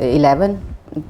11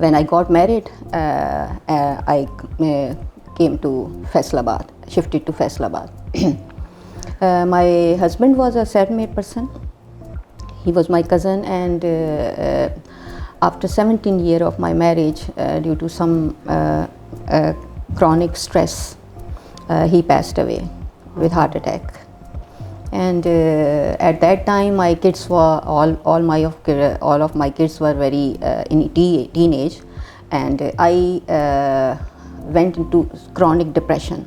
when I got married, I came to Faisalabad, shifted to Faisalabad. My husband was a self-made person. He was my cousin, and after 17 years of my marriage, due to some chronic stress, he passed away with heart attack. And at that time my kids were all of my kids were very in teenage, and I went into chronic depression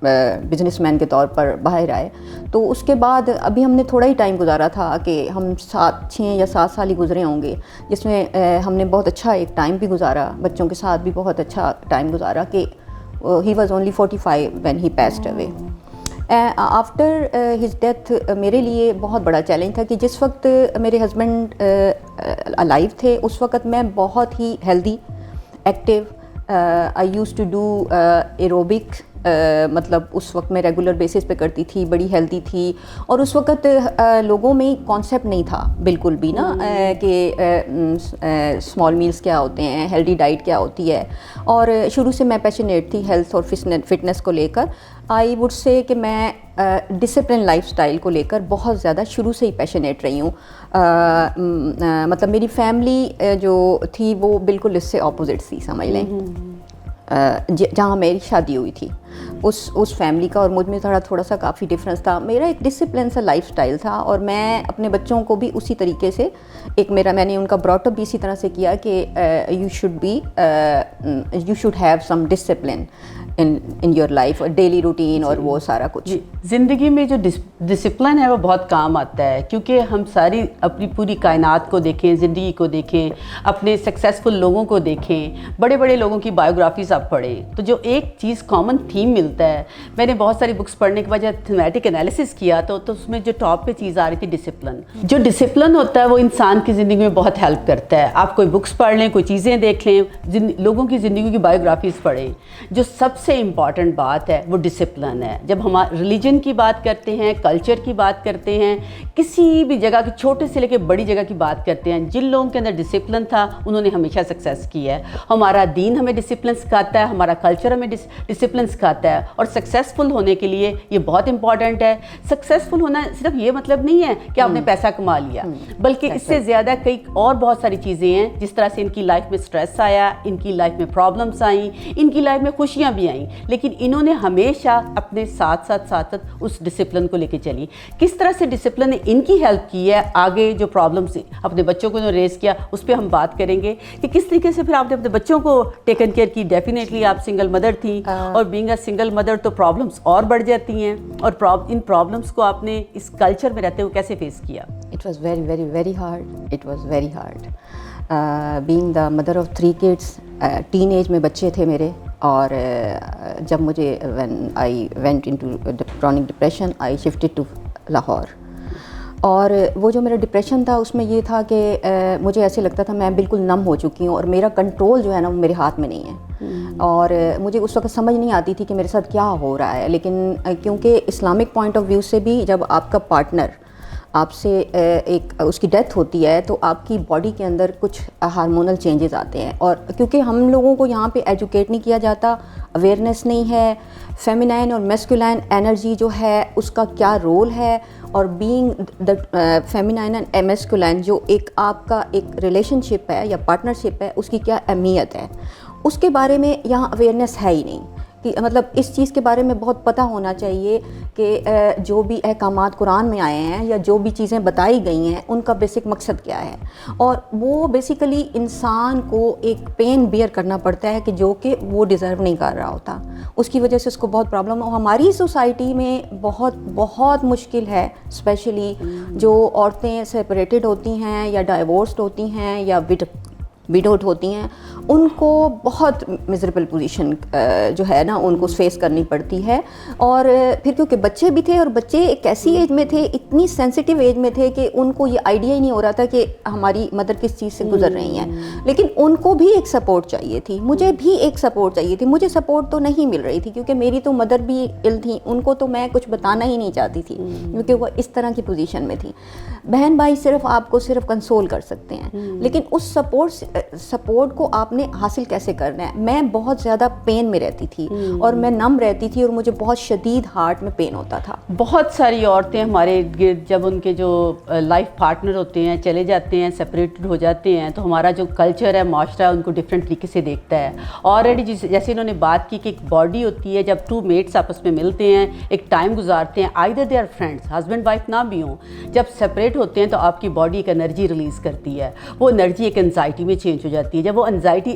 business man کے طور پر باہر آئے. تو اس کے بعد ابھی ہم نے تھوڑا ہی ٹائم گزارا تھا کہ ہم 6 یا 7 سال ہی گزرے ہوں گے, جس میں ہم نے بہت اچھا ایک ٹائم بھی گزارا, بچوں کے ساتھ بھی بہت اچھا ٹائم گزارا کہ he was only 45 when he passed away. After his death میرے لیے بہت بڑا چیلنج تھا کہ جس وقت میرے ہسبینڈ الائیو تھے اس وقت میں بہت ہی healthy, active, I used to do aerobic, مطلب اس وقت میں ریگولر بیسس پہ کرتی تھی, بڑی ہیلدی تھی. اور اس وقت لوگوں میں کانسیپٹ نہیں تھا بالکل بھی نا کہ اسمال میلز کیا ہوتے ہیں, ہیلدی ڈائٹ کیا ہوتی ہے. اور شروع سے میں پیشنیٹ تھی ہیلتھ اور فٹنس کو لے کر. آئی وڈ سے کہ میں ڈسپلن لائف اسٹائل کو لے کر بہت زیادہ شروع سے ہی پیشنیٹ رہی ہوں. مطلب میری فیملی جو تھی وہ بالکل اس سے اپوزٹ تھی, سمجھ لیں. جہاں میری شادی ہوئی تھی اس فیملی کا اور مجھ میں تھوڑا سا کافی ڈفرینس تھا. میرا ایک ڈسپلن سا لائف اسٹائل تھا اور میں اپنے بچوں کو بھی اسی طریقے سے میں نے ان کا براٹ اپ بھی اسی طرح سے کیا کہ you should have some discipline in your life, daily routine اور وہ سارا کچھ. زندگی میں جو ڈسپلن ہے وہ بہت کام آتا ہے, کیونکہ ہم ساری اپنی پوری کائنات کو دیکھیں, زندگی کو دیکھیں, اپنے سکسیزفل لوگوں کو دیکھیں, بڑے بڑے لوگوں کی بایوگرافیز آپ پڑھیں تو جو ایک چیز کامن تھیم ملتا ہے. میں نے بہت ساری بکس پڑھنے کے بعد جب تھیمیٹک انالیسس کیا تو اس میں جو ٹاپ پہ چیز آ رہی تھی ڈسپلن. جو ڈسپلن ہوتا ہے وہ انسان کی زندگی میں بہت ہیلپ کرتا ہے. آپ کوئی بکس پڑھ لیں, کوئی چیزیں دیکھ لیں, لوگوں کی زندگی کی بایوگرافیز پڑھیں. جو سب سے امپورٹنٹ بات ہے وہ ڈسپلن ہے. جب ہم ریلیجن کی بات کرتے ہیں, کلچر کی بات کرتے ہیں, کسی بھی جگہ کی چھوٹے سے لے کے بڑی جگہ کی بات کرتے ہیں, جن لوگوں کے اندر ڈسپلن تھا انہوں نے ہمیشہ سکسیس کی ہے. ہمارا دین ہمیں ڈسپلن سکھاتا ہے, ہمارا کلچر ہمیں ڈسپلن سکھاتا ہے. اور سکسیزفل ہونے کے لیے یہ بہت امپورٹنٹ ہے. سکسیزفل ہونا صرف یہ مطلب نہیں ہے کہ آپ نے پیسہ کما لیا, بلکہ اس سے زیادہ کئی اور بہت ساری چیزیں ہیں. جس طرح سے ان کی لائف میں سٹریس آیا, ان کی لائف میں پرابلمس آئیں, ان کی لائف میں خوشیاں بھی آئیں, لیکن انہوں نے ہمیشہ اپنے ساتھ اس ڈسپلن کو لے کے چلی. کس طرح سے ڈسپلن نے ان کی ہیلپ کی ہے آگے جو پرابلمس اپنے بچوں کو ریز کیا, اس پہ ہم بات کریں گے کہ کس طریقے سے پھر آپ نے اپنے بچوں کو ٹیکن کیئر کی. ڈیفینیٹلی آپ سنگل مدر تھیں اور بینگ اے سنگل مدر تو پرابلمس اور بڑھ جاتی ہیں, اور ان پرابلمس کو آپ نے اس کلچر میں رہتے ہوئے کیسے فیس کیا؟ It was very, very, very hard. It was very hard. Being the mother of 3 kids, teenage میں بچے تھے میرے, اور جب مجھے when I went into chronic depression, I shifted to Lahore. اور وہ جو میرا ڈپریشن تھا اس میں یہ تھا کہ مجھے ایسے لگتا تھا میں بالکل نم ہو چکی ہوں اور میرا کنٹرول جو ہے نا وہ میرے ہاتھ میں نہیں ہے. اور مجھے اس وقت سمجھ نہیں آتی تھی کہ میرے ساتھ کیا ہو رہا ہے. لیکن کیونکہ اسلامک پوائنٹ آف ویو سے بھی جب آپ کا پارٹنر آپ سے ایک اس کی ڈیتھ ہوتی ہے تو آپ کی باڈی کے اندر کچھ ہارمونل چینجز آتے ہیں. اور کیونکہ ہم لوگوں کو یہاں پہ ایجوکیٹ نہیں کیا جاتا, اویئرنیس نہیں ہے, فیمینائن اور میسکولائن انرجی جو ہے اس کا کیا رول ہے, اور بینگ دا فیمینائن اینڈ میسکولائن جو ایک آپ کا ایک ریلیشن شپ ہے یا پارٹنرشپ ہے اس کی کیا اہمیت ہے, اس کے بارے میں یہاں اویئرنیس ہے ہی نہیں. کہ مطلب اس چیز کے بارے میں بہت پتہ ہونا چاہیے کہ جو بھی احکامات قرآن میں آئے ہیں یا جو بھی چیزیں بتائی گئی ہیں ان کا بیسک مقصد کیا ہے. اور وہ بیسیکلی انسان کو ایک پین بیئر کرنا پڑتا ہے کہ جو کہ وہ ڈیزرو نہیں کر رہا ہوتا, اس کی وجہ سے اس کو بہت پرابلم. اور ہماری سوسائٹی میں بہت بہت مشکل ہے, اسپیشلی جو عورتیں سپریٹڈ ہوتی ہیں یا ڈائیورسڈ ہوتی ہیں یا ویڈوڈ ہوتی ہیں, ان کو بہت میزریبل پوزیشن جو ہے نا ان کو فیس کرنی پڑتی ہے. اور پھر کیونکہ بچے بھی تھے اور بچے ایک ایسی ایج میں تھے, اتنی سینسٹیو ایج میں تھے کہ ان کو یہ آئیڈیا ہی نہیں ہو رہا تھا کہ ہماری مدر کس چیز سے گزر رہی ہیں. لیکن ان کو بھی ایک سپورٹ چاہیے تھی, مجھے بھی ایک سپورٹ چاہیے تھی. مجھے سپورٹ تو نہیں مل رہی تھی کیونکہ میری تو مدر بھی ال تھیں, ان کو تو میں کچھ بتانا ہی نہیں چاہتی تھی کیونکہ وہ اس طرح کی پوزیشن میں تھی. بہن بھائی صرف آپ کو صرف کنسول کر سکتے ہیں, لیکن اس سپورٹ کو آپ نے حاصل کیسے کرنا ہے. میں بہت زیادہ پین میں رہتی تھی اور میں نم رہتی تھی اور مجھے بہت شدید ہارٹ میں پین ہوتا تھا. بہت ساری عورتیں ہمارے ارد گرد جب ان کے جو لائف پارٹنر ہوتے ہیں چلے جاتے ہیں, سپریٹڈ ہو جاتے ہیں, تو ہمارا جو کلچر ہے, معاشرہ ہے, ان کو ڈفرینٹ طریقے سے دیکھتا ہے. آلریڈی جیسے انہوں نے بات کی کہ ایک باڈی ہوتی ہے, جب 2 میٹس آپس میں ملتے ہیں, ایک ٹائم گزارتے ہیں, either they are friends, husband wife نہ بھی ہوں, جب سپریٹ ہوتے ہیں تو آپ کی باڈی ایک انرجی ریلیز کرتی ہے. وہ انرجی ایک انزائٹی میں چینج ہو جاتی ہے. جب وہ انزائٹی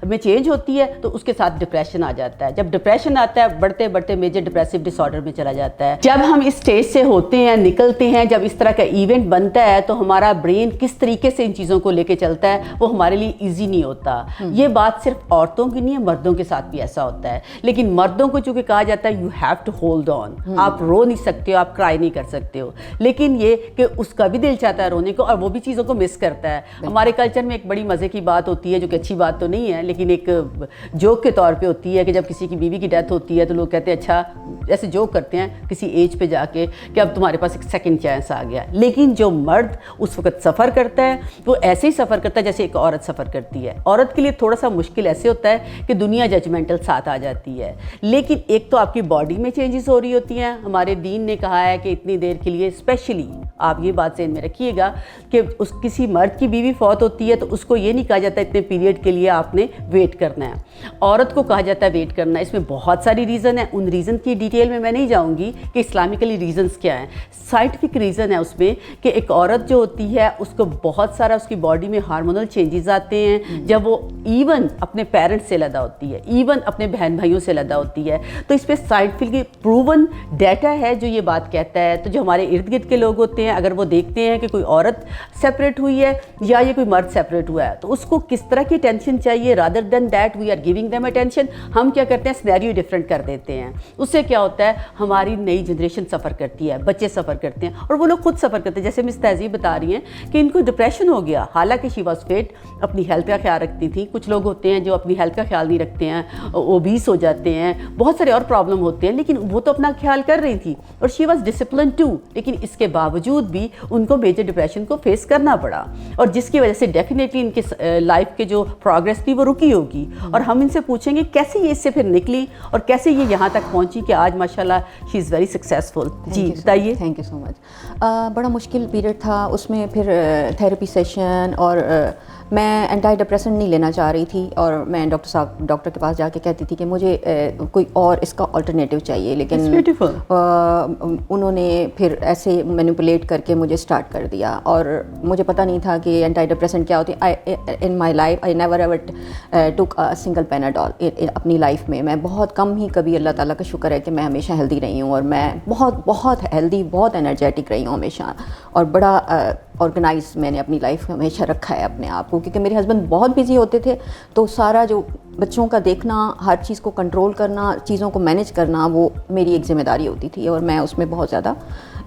میں چینج ہوتی ہے تو اس کے ساتھ ڈپریشن آ جاتا ہے. جب ڈپریشن آتا ہے بڑھتے بڑھتے میجر ڈپریسو ڈس آرڈر میں چلا جاتا ہے. جب ہم اس اسٹیج سے ہوتے ہیں, نکلتے ہیں, جب اس طرح کا ایونٹ بنتا ہے تو ہمارا برین کس طریقے سے ان چیزوں کو لے کے چلتا ہے وہ ہمارے لیے ایزی نہیں ہوتا. یہ بات صرف عورتوں کی نہیں ہے, مردوں کے ساتھ بھی ایسا ہوتا ہے. لیکن مردوں کو چونکہ کہا جاتا ہے you have to hold on, آپ رو نہیں سکتے ہو, آپ کرائی نہیں کر سکتے ہو. لیکن یہ کہ اس کا بھی دل چاہتا ہے رونے کو اور وہ بھی چیزوں کو مس کرتا ہے. ہمارے کلچر میں ایک بڑی مزے کی بات ہوتی ہے جو کہ اچھی بات تو نہیں ہے لیکن ایک جوک کے طور پہ ہوتی ہے کہ جب کسی کی بیوی کی ڈیتھ ہوتی ہے تو لوگ کہتے ہیں اچھا, ایسے جوک کرتے ہیں کسی ایج پہ جا کے کہ اب تمہارے پاس ایک سیکنڈ چانس آ گیا. لیکن جو مرد اس وقت سفر کرتا ہے وہ ایسے ہی سفر کرتا ہے جیسے ایک عورت سفر کرتی ہے. عورت کے لیے تھوڑا سا مشکل ایسے ہوتا ہے کہ دنیا ججمنٹل ساتھ آ جاتی ہے. لیکن ایک تو آپ کی باڈی میں چینجز ہو رہی ہوتی ہیں. ہمارے دین نے کہا ہے کہ اتنی دیر کے لیے, اسپیشلی آپ یہ بات ذہن میں رکھیے گا کہ کسی مرد کی بیوی فوت ہوتی ہے تو اس کو یہ نہیں کہا جاتا اتنے پیریڈ کے لیے آپ نے ویٹ کرنا ہے. عورت کو کہا جاتا ہے ویٹ کرنا ہے. اس میں بہت ساری ریزن ہیں, ان ریزن کی ڈیٹیل میں نہیں جاؤں گی کہ اسلامکلی ریزنز کیا ہیں. سائنٹیفک ریزن ہے اس میں کہ ایک عورت جو ہوتی ہے اس کو بہت سارا اس کی باڈی میں ہارمونل چینجز آتے ہیں جب وہ ایون اپنے پیرنٹس سے علیحدہ ہوتی ہے, ایون اپنے بہن بھائیوں سے علیحدہ ہوتی ہے. تو اس پہ سائنٹیفکلی پروون ڈیٹا ہے جو یہ بات کہتا ہے. تو جو ہمارے ارد گرد کے لوگ ہوتے ہیں اگر وہ دیکھتے ہیں کہ کوئی عورت سیپریٹ ہوئی ہے یا یہ کوئی مرد سیپریٹ ہوا ہے تو اس کو کس طرح کی اٹینشن چاہیے, rather than that we are giving them attention, ہم کیا کرتے ہیں سینیریو ڈفرینٹ کر دیتے ہیں. اس سے کیا ہوتا ہے ہماری نئی جنریشن سفر کرتی ہے, بچے سفر کرتے ہیں اور وہ لوگ خود سفر کرتے ہیں. جیسے مس تہذیب بتا رہی ہیں کہ ان کو ڈپریشن ہو گیا, حالانکہ شی واز فٹ, اپنی ہیلتھ کا خیال رکھتی تھی. کچھ لوگ ہوتے ہیں جو اپنی ہیلتھ کا خیال نہیں رکھتے ہیں, اوبیس ہو جاتے ہیں, بہت سارے اور پرابلم ہوتے ہیں, لیکن وہ تو اپنا خیال کر رہی تھی اور شی واز ڈسپلن ٹو. لیکن اس کے باوجود بھی ان کو میجر ڈپریشن کو فیس کرنا پڑا اور جس کی وجہ سے ڈیفینیٹلی ان کے لائف کے جو پروگریس تھی وہ رکی ہوگی. اور ہم ان سے پوچھیں گے کیسے یہ اس سے پھر نکلی اور کیسے یہ یہاں تک پہنچی کہ آج ماشاءاللہ شی از ویری سکسیزفل. جی بتائیے. Thank you so much. بڑا مشکل پیریڈ تھا, اس میں پھر تھیراپی سیشن اور میں اینٹی ڈپریسنٹ نہیں لینا چاہ رہی تھی اور میں ڈاکٹر کے پاس جا کے کہتی تھی کہ مجھے کوئی اور اس کا آلٹرنیٹیو چاہیے. لیکن انہوں نے پھر ایسے مینیپولیٹ کر کے مجھے اسٹارٹ کر دیا اور مجھے پتہ نہیں تھا کہ اینٹی ڈپریسنٹ کیا ہوتی ہے. In my life I never ever took single Panadol اپنی لائف میں. میں بہت کم ہی, کبھی اللہ تعالیٰ کا شکر ہے کہ میں ہمیشہ ہیلدی رہی ہوں اور میں بہت ہیلدی, بہت انرجیٹک رہی ہوں ہمیشہ اور بڑا آرگنائز میں نے اپنی لائف میں ہمیشہ رکھا ہے اپنے آپ کو, کیونکہ میرے ہسبینڈ بہت بزی ہوتے تھے تو سارا جو بچوں کا دیکھنا, ہر چیز کو کنٹرول کرنا, چیزوں کو مینیج کرنا وہ میری ایک ذمہ داری ہوتی تھی اور میں اس میں بہت زیادہ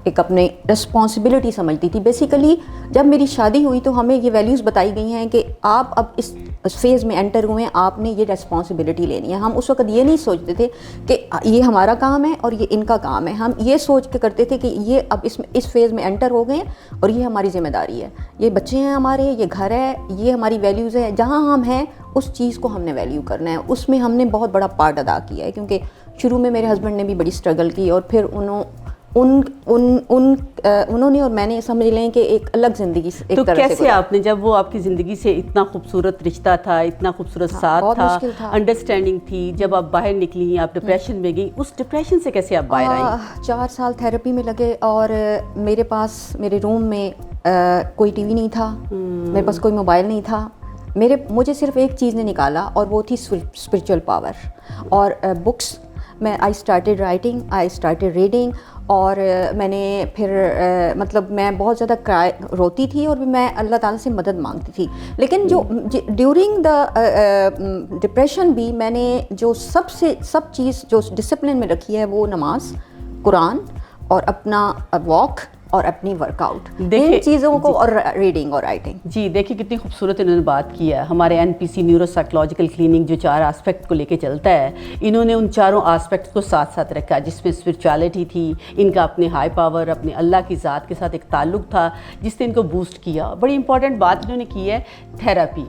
ایک اپنے رسپانسبلٹی سمجھتی تھی. بیسیکلی جب میری شادی ہوئی تو ہمیں یہ ویلیوز بتائی گئی ہیں کہ آپ اب اس فیز میں انٹر ہوئے ہیں, آپ نے یہ رسپانسبلٹی لینی ہے. ہم اس وقت یہ نہیں سوچتے تھے کہ یہ ہمارا کام ہے اور یہ ان کا کام ہے. ہم یہ سوچ کے کرتے تھے کہ یہ اب اس فیز میں انٹر ہو گئے ہیں اور یہ ہماری ذمہ داری ہے, یہ بچے ہیں ہمارے, یہ گھر ہے, یہ ہماری ویلیوز ہے. جہاں ہم ہیں اس چیز کو ہم نے ویلیو کرنا ہے. اس میں ہم نے بہت بڑا پارٹ ادا کیا ہے کیونکہ شروع میں میرے ہسبینڈ نے بھی بڑی اسٹرگل کی اور پھر انہوں نے اور میں نے سمجھ لیں کہ ایک الگ زندگی ایک تو طرح سے. کیسے آپ نے, جب وہ آپ کی زندگی سے اتنا خوبصورت رشتہ تھا, اتنا خوبصورت ساتھ تھا, انڈرسٹینڈنگ تھی, جب آپ باہر نکلی, آپ ڈپریشن میں گئی, اس ڈپریشن سے کیسے آپ باہر آئیں؟ 4 سال تھیراپی میں لگے اور میرے پاس میرے روم میں کوئی ٹی وی نہیں تھا, میرے پاس کوئی موبائل نہیں تھا. مجھے صرف ایک چیز نے نکالا اور وہ تھی اسپرچول پاور اور بکس. میں I started writing, I started reading اور میں نے پھر مطلب میں بہت زیادہ روتی تھی اور میں اللہ تعالیٰ سے مدد مانگتی تھی. لیکن جو ڈیورنگ دا ڈپریشن بھی میں نے جو سب چیز جو ڈسپلن میں رکھی ہے وہ نماز, قرآن اور اپنا واک اور اپنی ورک آؤٹ, ان چیزوں کو, اور ریڈنگ اور رائٹنگ. جی دیکھیے کتنی خوبصورت انہوں نے بات کی ہے. ہمارے NPC نیورو سائیکولوجیکل کلینک جو 4 آسپیکٹ کو لے کے چلتا ہے, انہوں نے ان چاروں آسپیکٹس کو ساتھ ساتھ رکھا جس میں اسپرچویلٹی تھی, ان کا اپنے ہائی پاور, اپنے اللہ کی ذات کے ساتھ ایک تعلق تھا جس نے ان کو بوسٹ کیا. بڑی امپورٹنٹ بات انہوں نے کی ہے therapy.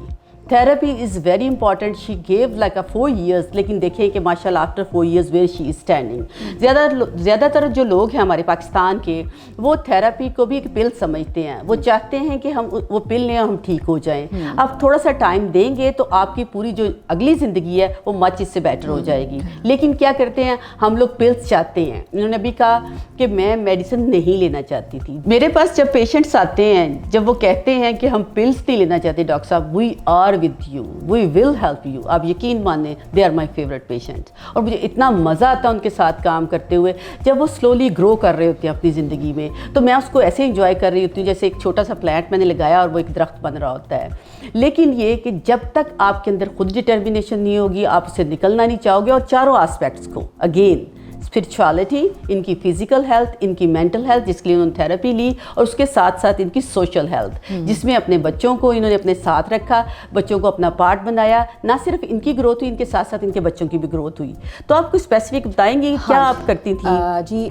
therapy is very important. She gave like a 4 years, لیکن دیکھیں کہ ماشاءاللہ after 4 years where she is standing. زیادہ تر جو لوگ ہیں ہمارے پاکستان کے وہ تھراپی کو بھی ایک پل سمجھتے ہیں. وہ چاہتے ہیں کہ ہم وہ پل لیں ہم ٹھیک ہو جائیں. آپ تھوڑا سا ٹائم دیں گے تو آپ کی پوری جو اگلی زندگی ہے وہ مچ اس سے بیٹر ہو جائے گی. لیکن کیا کرتے ہیں ہم لوگ پلس چاہتے ہیں. انہوں نے بھی کہا کہ میں میڈیسن نہیں لینا چاہتی تھی. میرے پاس جب پیشنٹس آتے ہیں جب وہ کہتے ہیں کہ ہم پلس نہیں لینا چاہتے ڈاکٹر صاحب, we are with you, we will help you, آپ یقین مانیں they are my favourite patient. اور مجھے اتنا مزہ آتا ہے ان کے ساتھ کام کرتے ہوئے. جب وہ سلولی گرو کر رہے ہوتے ہیں اپنی زندگی میں تو میں اس کو ایسے انجوائے کر رہی ہوتی ہوں جیسے ایک چھوٹا سا پلانٹ میں نے لگایا اور وہ ایک درخت بن رہا ہوتا ہے. لیکن یہ کہ جب تک آپ کے اندر خود ڈٹرمنیشن نہیں ہوگی آپ اسے نکلنا نہیں چاہو گے. اور چاروں آسپیکٹس کو اگین اسپرچوالٹی, ان کی فزیکل ہیلتھ, ان کی مینٹل ہیلتھ جس کے لیے انہوں نے تھراپی لی, اور اس کے ساتھ ساتھ ان کی سوشل ہیلتھ جس میں اپنے بچوں کو انہوں نے اپنے ساتھ رکھا, بچوں کو اپنا پارٹ بنایا. نہ صرف ان کی گروتھ ہوئی, ان کے ساتھ ساتھ ان کے بچوں کی بھی گروتھ ہوئی. تو آپ کو اسپیسیفک بتائیں گے کیا آپ کرتی تھیں؟ جی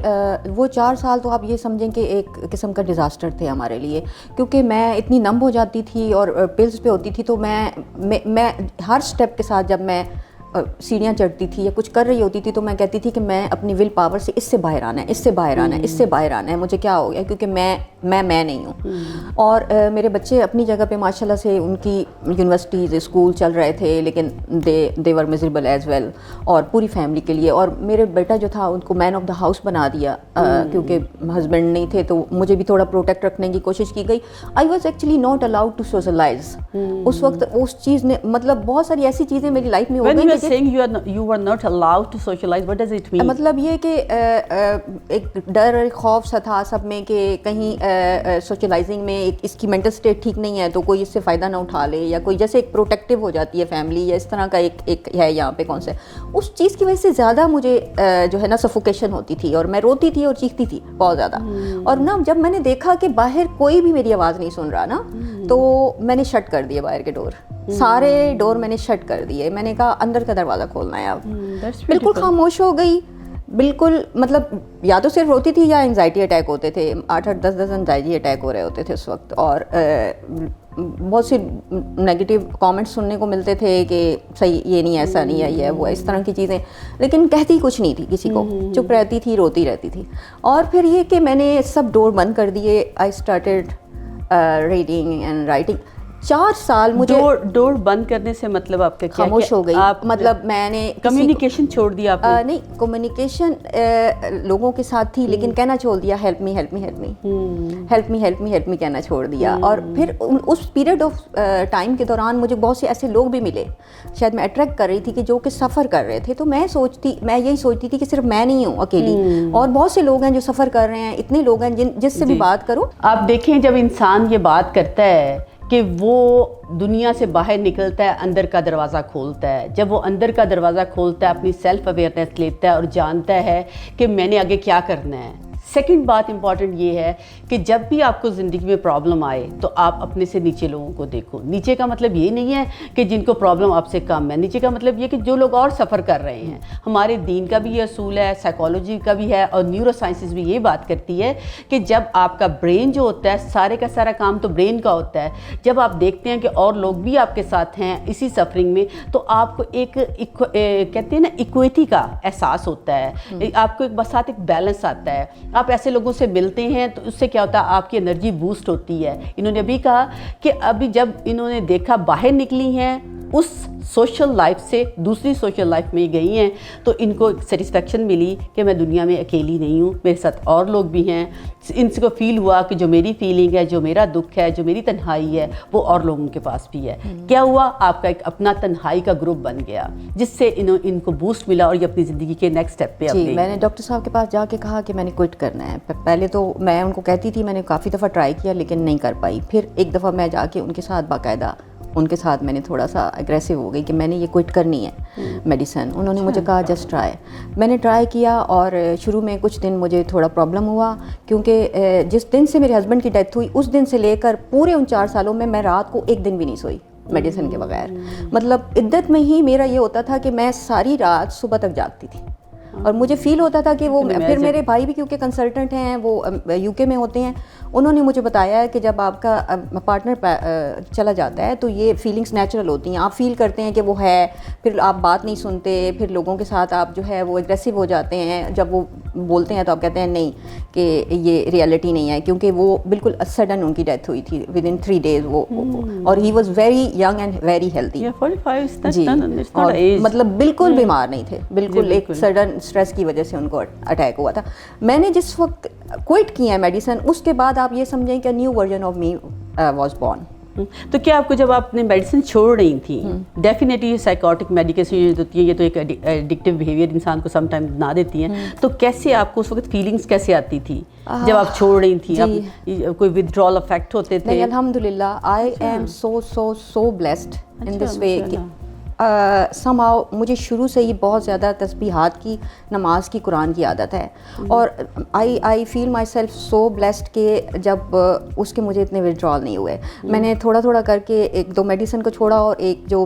وہ 4 سال تو آپ یہ سمجھیں کہ ایک قسم کا ڈیزاسٹر تھے ہمارے لیے, کیونکہ میں اتنی نمب ہو جاتی تھی اور پلس پہ ہوتی تھی. تو میں ہر سٹیپ کے ساتھ جب میں سیڑھیاں چڑھتی تھی یا کچھ کر رہی ہوتی تھی تو میں کہتی تھی کہ میں اپنی ول پاور سے اس سے باہر آنا ہے, اس سے باہر آنا ہے, اس سے باہر آنا ہے. مجھے کیا ہو گیا کیونکہ میں نہیں ہوں. اور میرے بچے اپنی جگہ پہ ماشاءاللہ سے ان کی یونیورسٹیز اسکول چل رہے تھے, لیکن دے ور میزریبل ایز ویل, اور پوری فیملی کے لیے. اور میرے بیٹا جو تھا ان کو مین آف دا ہاؤس بنا دیا کیونکہ ہسبینڈ نہیں تھے, تو مجھے بھی تھوڑا پروٹیکٹ رکھنے کی کوشش کی گئی. I was actually not allowed to socialise. اس وقت اس چیز نے مطلب بہت ساری ایسی چیزیں میری لائف میں ہو گئی. saying you were not allowed to socialize, what does it mean? مطلب یہ کہ ایک ڈر اور خوف سا تھا سب میں کہ کہیں سوشلائزنگ میں اس کی مینٹل اسٹیٹ ٹھیک نہیں ہے تو کوئی اس سے فائدہ نہ اٹھا لے, یا کوئی جیسے ایک پروٹیکٹیو ہو جاتی ہے فیملی, یا اس طرح کا ایک ہے یہاں پہ کون سے. اس چیز کی وجہ سے زیادہ مجھے جو ہے نا سفوکیشن ہوتی تھی, اور میں روتی تھی اور چیختی تھی بہت زیادہ. اور نا جب میں نے دیکھا کہ باہر کوئی بھی میری آواز نہیں سن رہا نا, تو میں نے شٹ کر دیے باہر کے ڈور, سارے ڈور میں نے شٹ کر دیے. میں نے کہا اندر کا دروازہ کھولنا ہے. اب بالکل خاموش ہو گئی, بالکل مطلب یا تو صرف روتی تھی یا انگزائٹی اٹیک ہوتے تھے. 8-10 انگزائٹی اٹیک ہو رہے ہوتے تھے اس وقت. اور بہت سی نیگیٹو کامنٹس سننے کو ملتے تھے کہ صحیح یہ نہیں, ایسا نہیں ہے, یہ ہے وہ, اس طرح کی چیزیں. لیکن کہتی کچھ نہیں تھی کسی کو, چپ رہتی تھی, روتی رہتی تھی. اور پھر یہ کہ میں نے سب ڈور بند کر دیے. I started reading and writing. 4 سال مجھے ڈور بند کرنے سے مطلب آپ کا کیا خاموش ہو گئی. مطلب میں نے کمیونیکیشن چھوڑ دیا آپ نے؟ نہیں, کمیونیکیشن لوگوں کے ساتھ تھی, لیکن کہنا چھوڑ دیا help me help me help me help me help me help me کہنا چھوڑ دیا. اور پھر اس پیریڈ آف ٹائم کے دوران مجھے بہت سے ایسے لوگ بھی ملے, شاید میں اٹریکٹ کر رہی تھی کہ جو کہ سفر کر رہے تھے. تو میں یہی سوچتی تھی کہ صرف میں نہیں ہوں اکیلی, اور بہت سے لوگ ہیں جو سفر کر رہے ہیں. اتنے لوگ ہیں جس سے بھی بات کرو. آپ دیکھیں جب انسان یہ بات کرتا ہے کہ وہ دنیا سے باہر نکلتا ہے, اندر کا دروازہ کھولتا ہے. جب وہ اندر کا دروازہ کھولتا ہے, اپنی سیلف اویئرنیس لیتا ہے اور جانتا ہے کہ میں نے آگے کیا کرنا ہے. سیکنڈ بات امپورٹنٹ یہ ہے کہ جب بھی آپ کو زندگی میں پرابلم آئے تو آپ اپنے سے نیچے لوگوں کو دیکھو. نیچے کا مطلب یہ نہیں ہے کہ جن کو پرابلم آپ سے کم ہے, نیچے کا مطلب یہ کہ جو لوگ اور سفر کر رہے ہیں. ہمارے دین کا بھی یہ اصول ہے, سائیکالوجی کا بھی ہے, اور نیورو سائنسز بھی یہ بات کرتی ہے کہ جب آپ کا برین جو ہوتا ہے, سارے کا سارا کام تو برین کا ہوتا ہے. جب آپ دیکھتے ہیں کہ اور لوگ بھی آپ کے ساتھ ہیں اسی سفرنگ میں, تو آپ کو ایک کہتے ہیں نا ایکویٹی کا احساس ہوتا ہے, آپ کو ایک ساتھ ایک بیلنس آتا ہے. آپ ایسے لوگوں سے ملتے ہیں تو اس سے کیا ہوتا ہے, آپ کی انرجی بوسٹ ہوتی ہے. انہوں نے ابھی کہا کہ ابھی جب انہوں نے دیکھا باہر نکلی ہیں اس سوشل لائف سے دوسری سوشل لائف میں گئی ہیں, تو ان کو سیٹسفیکشن ملی کہ میں دنیا میں اکیلی نہیں ہوں, میرے ساتھ اور لوگ بھی ہیں. ان سے کو فیل ہوا کہ جو میری فیلنگ ہے, جو میرا دکھ ہے, جو میری تنہائی ہے, وہ اور لوگوں کے پاس بھی ہے. کیا ہوا, آپ کا ایک اپنا تنہائی کا گروپ بن گیا جس سے ان کو بوسٹ ملا, اور یہ اپنی زندگی کے نیکسٹ اسٹیپ پہ. جی میں نے ڈاکٹر صاحب کے پاس جا کے کہا کہ میں نے کوئٹ کرنا ہے. پہلے تو میں ان کو کہتی تھی, میں نے کافی دفعہ ٹرائی کیا لیکن نہیں کر پائی. پھر ایک دفعہ میں جا کے ان کے ساتھ باقاعدہ ان کے ساتھ میں نے تھوڑا سا اگریسو ہو گئی کہ میں نے یہ کوئٹ کرنی ہے میڈیسن. انہوں نے مجھے کہا جسٹ ٹرائی. میں نے ٹرائی کیا, اور شروع میں کچھ دن مجھے تھوڑا پرابلم ہوا, کیونکہ جس دن سے میرے ہسبینڈ کی ڈیتھ ہوئی اس دن سے لے کر پورے ان 4 سالوں میں رات کو ایک دن بھی نہیں سوئی میڈیسن کے بغیر. مطلب عدت میں ہی میرا یہ ہوتا تھا کہ میں ساری رات صبح تک جاگتی تھی. اور مجھے فیل ہوتا تھا کہ وہ پھر میرے بھائی بھی کیونکہ کنسلٹنٹ ہیں وہ یو کے میں ہوتے ہیں, انہوں نے مجھے بتایا ہے کہ جب آپ کا پارٹنر چلا جاتا ہے تو یہ فیلنگس نیچرل ہوتی ہیں, آپ فیل کرتے ہیں کہ وہ ہے, پھر آپ بات نہیں سنتے, پھر لوگوں کے ساتھ آپ جو ہے وہ اگریسو ہو جاتے ہیں, جب وہ بولتے ہیں تو آپ کہتے ہیں نہیں کہ یہ ریئلٹی نہیں ہے, کیونکہ وہ بالکل سڈن ان کی ڈیتھ ہوئی تھی ود ان 3 days وہ, اور he was very young and very healthy جی, اور مطلب بالکل بیمار نہیں تھے, بالکل ایک سڈن اسٹریس کی وجہ سے ان کو اٹیک ہوا تھا. میں نے جس وقت کوئٹ کیا ہے میڈیسن, اس کے بعد آپ یہ سمجھیں کہ new version of me was born. تو کیا آپ کو جب آپ نے میڈیسن چھوڑ رہی تھیں, ڈیفینیٹلی سائیکوٹک میڈیکیشن ہوتی ہے, یہ تو ایک ایڈکٹیو بیہیویئر انسان کو سم ٹائم بنا دیتی ہیں, تو کیسے آپ کو اس وقت فیلنگس کیسے آتی تھی جب آپ چھوڑ رہی تھیں؟ کوئی ودرال افیکٹ ہوتے تھے؟ نہیں, الحمدللہ آئی ایم سو بلیسڈ ان دس وے کہ سم ہاؤ مجھے شروع سے ہی بہت زیادہ تسبیحات کی, نماز کی, قرآن کی عادت ہے, اور آئی فیل مائی سیلف سو بلیسڈ کہ جب اس کے مجھے اتنے ودرال نہیں ہوئے. میں نے تھوڑا تھوڑا کر کے 1-2 میڈیسن کو چھوڑا, اور ایک جو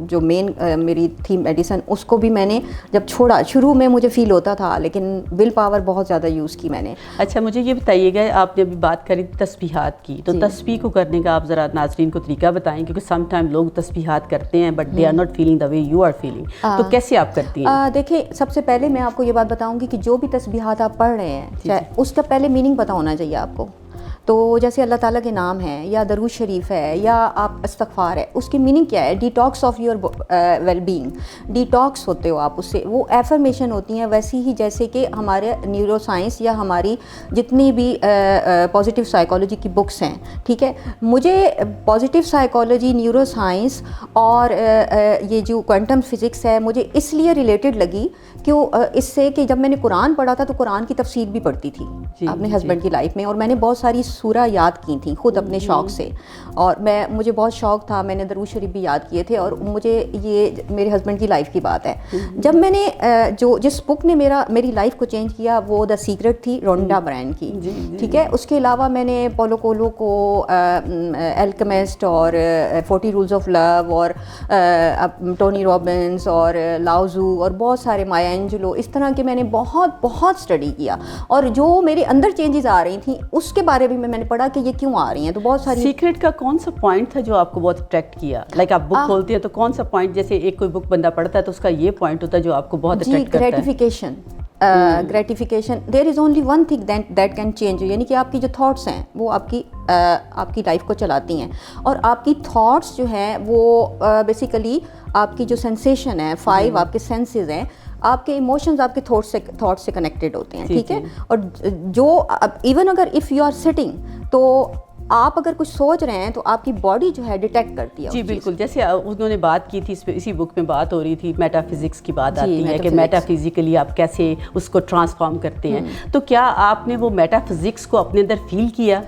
جو مین میری تھی میڈیسن, اس کو بھی میں نے جب چھوڑا, شروع میں مجھے فیل ہوتا تھا لیکن ول پاور بہت زیادہ یوز کی میں نے. اچھا, مجھے یہ بتائیے گا, آپ نے ابھی بات کری تسبیحات کی, تو تسبیح کو کرنے کا آپ ذرا ناظرین کو طریقہ بتائیں, کیونکہ سم ٹائم لوگ تسبیحات کرتے ہیں but they are not feeling the way you are feeling, تو کیسے آپ کرتی ہیں؟ دیکھیں, سب سے پہلے میں آپ کو یہ بات بتاؤں گی کہ جو بھی تسبیحات آپ پڑھ رہے ہیں اس کا پہلے میننگ پتہ ہونا چاہیے آپ کو. تو جیسے اللہ تعالیٰ کے نام ہیں, یا درود شریف ہے, یا آپ استغفار ہے, اس کی میننگ کیا ہے؟ Detox of your well being, detox ہوتے ہو آپ اس سے. وہ ایفرمیشن ہوتی ہیں ویسی ہی جیسے کہ ہمارے نیورو سائنس یا ہماری جتنی بھی پازیٹیو سائیکالوجی کی بکس ہیں, ٹھیک ہے. مجھے پازیٹیو سائیکالوجی, نیورو سائنس اور یہ جو کوانٹم فزکس ہے مجھے اس لیے ریلیٹڈ لگی کیوں اس سے کہ جب میں نے قرآن پڑھا تھا تو قرآن کی تفسیر بھی پڑھتی تھی اپنے ہسبینڈ کی لائف میں, اور میں نے بہت ساری سورہ یاد کی تھیں خود اپنے شوق سے, اور مجھے بہت شوق تھا, میں نے درود شریف بھی یاد کیے تھے. اور مجھے یہ میرے ہسبینڈ کی لائف کی بات ہے, جب میں نے جس بک نے میری لائف کو چینج کیا وہ دا سیکرٹ تھی, رونڈا برائن کی, ٹھیک ہے. اس کے علاوہ میں نے پولو کولو کو, الکیمسٹ, اور 40 رولز آف لو, اور ٹونی رابنس, اور لاؤزو, اور بہت سارے مایا اینجلو, اس طرح کے میں نے بہت اسٹڈی کیا, اور جو میرے اندر چینجز آ رہی تھیں اس کے بارے میں نے پڑھا کہ یہ کیوں آ رہی ہیں. تو بہت ساری سیکرٹ کا کون سا پوائنٹ تھا جو آپ کو بہت اٹریکٹ کیا؟ لائک آپ بک کھولتے ہیں تو کون سا پوائنٹ, جیسے ایک کوئی بک بندہ پڑھتا ہے تو اس کا یہ پوائنٹ ہوتا ہے جو آپ کو بہت اٹریکٹ کرتا ہے؟ Gratification. There is only one thing that can change, یعنی کہ آپ کی جو تھاٹس ہیں وہ آپ کی لائف کو چلاتی ہیں, اور آپ کی تھاٹس جو ہیں وہ بیسیکلی آپ کی جو سینسیشن ہے, 5 آپ کے سینسز ہیں, آپ کے ایموشنز آپ کے تھاٹس سے کنیکٹڈ ہوتے ہیں, ٹھیک ہے. اور جو ایون اگر اف یو آر سٹنگ, تو آپ اگر کچھ سوچ رہے ہیں تو آپ کی باڈی جو ہے ڈیٹیکٹ کرتی ہے. جی بالکل, جیسے انہوں نے بات کی تھی اسی بک میں بات ہو رہی تھی, میٹا فزکس کی بات آتی ہے کہ میٹا فزیکلی آپ کیسے اس کو ٹرانسفارم کرتے ہیں. تو کیا آپ نے وہ میٹا فزکس کو اپنے اندر فیل کیا؟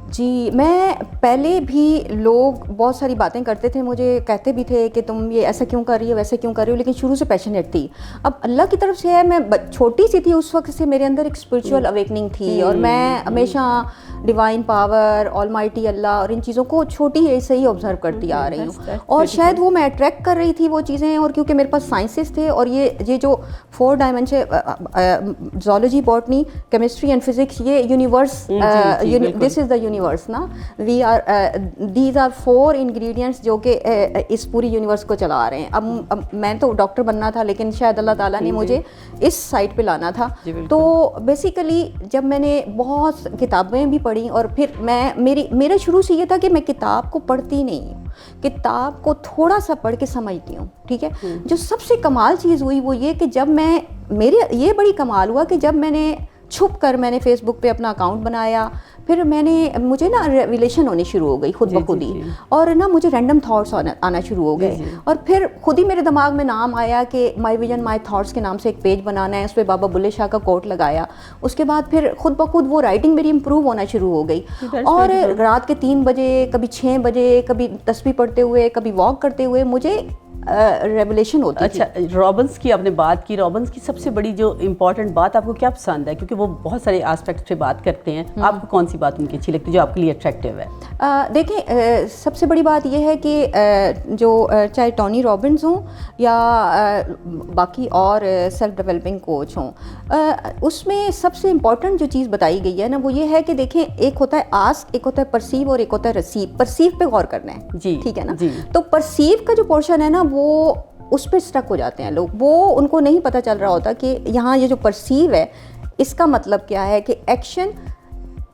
جی, میں پہلے بھی لوگ بہت ساری باتیں کرتے تھے, مجھے کہتے بھی تھے کہ تم یہ ایسا کیوں کر رہی ہو, ویسے کیوں کر رہی ہو, لیکن شروع سے پیشنیٹ تھی. اب اللہ کی طرف سے ہے, میں چھوٹی سی تھی اس وقت سے میرے اندر ایک اسپرچول اویکننگ تھی, اور میں ہمیشہ ڈیوائن پاور, آل مائٹی اللہ, اور ان چیزوں کو چھوٹی ایج سے ہی آبزرو کرتی آ رہی ہوں, اور شاید وہ میں اٹریکٹ کر رہی تھی وہ چیزیں. اور کیونکہ میرے پاس سائنسز تھے, اور یہ جو 4 dimension zoology, botany, chemistry and physics, یہ universe, this is the universe نا, we are these are 4 ingredients جو کہ اس پوری یونیورس کو چلا رہے ہیں. اب میں تو ڈاکٹر بننا تھا, لیکن شاید اللہ تعالیٰ نے مجھے اس سائٹ پہ لانا تھا. تو بیسیکلی جب میں نے بہت کتابیں بھی پڑھی, اور پھر میرا شروع سے یہ تھا کہ میں کتاب کو پڑھتی نہیں ہوں, کتاب کو تھوڑا سا پڑھ کے سمجھتی ہوں, ٹھیک ہے. جو سب سے کمال چیز ہوئی وہ یہ کہ جب میرے یہ بڑی کمال ہوا کہ جب میں نے چھپ کر میں نے فیس بک پہ اپنا اکاؤنٹ بنایا, پھر مجھے نا ریویلیشن ہونی شروع ہو گئی خود بخود ہی, اور نا مجھے رینڈم تھاٹس آنا شروع ہو گئے. اور پھر خود ہی میرے دماغ میں نام آیا کہ مائی ویژن مائی تھاٹس کے نام سے ایک پیج بنانا ہے, اس پہ بابا بلے شاہ کا کوٹ لگایا. اس کے بعد پھر خود بخود وہ رائٹنگ میری امپروو ہونا شروع ہو گئی, اور رات کے 3 بجے, کبھی 6 بجے, کبھی تسبیح پڑھتے ہوئے, کبھی واک کرتے ہوئے مجھے ریولیشن ہوتی تھی. اچھا رابنس کی آپ نے بات کی, رابنس کی سب سے بڑی جو امپورٹنٹ بات آپ کو کیا پسند ہے؟ کیونکہ وہ بہت سارے آسپیکٹس پہ بات کرتے ہیں, آپ کو کون سی بات ان کی اچھی لگتی ہے جو آپ کے لیے اٹریکٹیو ہے؟ دیکھیں سب سے بڑی بات یہ ہے کہ جو چاہے ٹونی رابنز ہوں یا باقی اور سیلف ڈیولپنگ کوچ ہوں, اس میں سب سے امپورٹنٹ جو چیز بتائی گئی ہے نا وہ یہ ہے کہ دیکھیں ایک ہوتا ہے آسک, ایک ہوتا ہے پرسیو اور ایک ہوتا ہے ریسیو. پرسیو پہ غور کرنا ہے, جی ٹھیک ہے نا. جی. تو پرسیو کا جو پورشن ہے نا وہ اس پہ اسٹک ہو جاتے ہیں لوگ, وہ ان کو نہیں پتہ چل رہا ہوتا کہ یہاں یہ جو پرسیو ہے اس کا مطلب کیا ہے, کہ ایکشن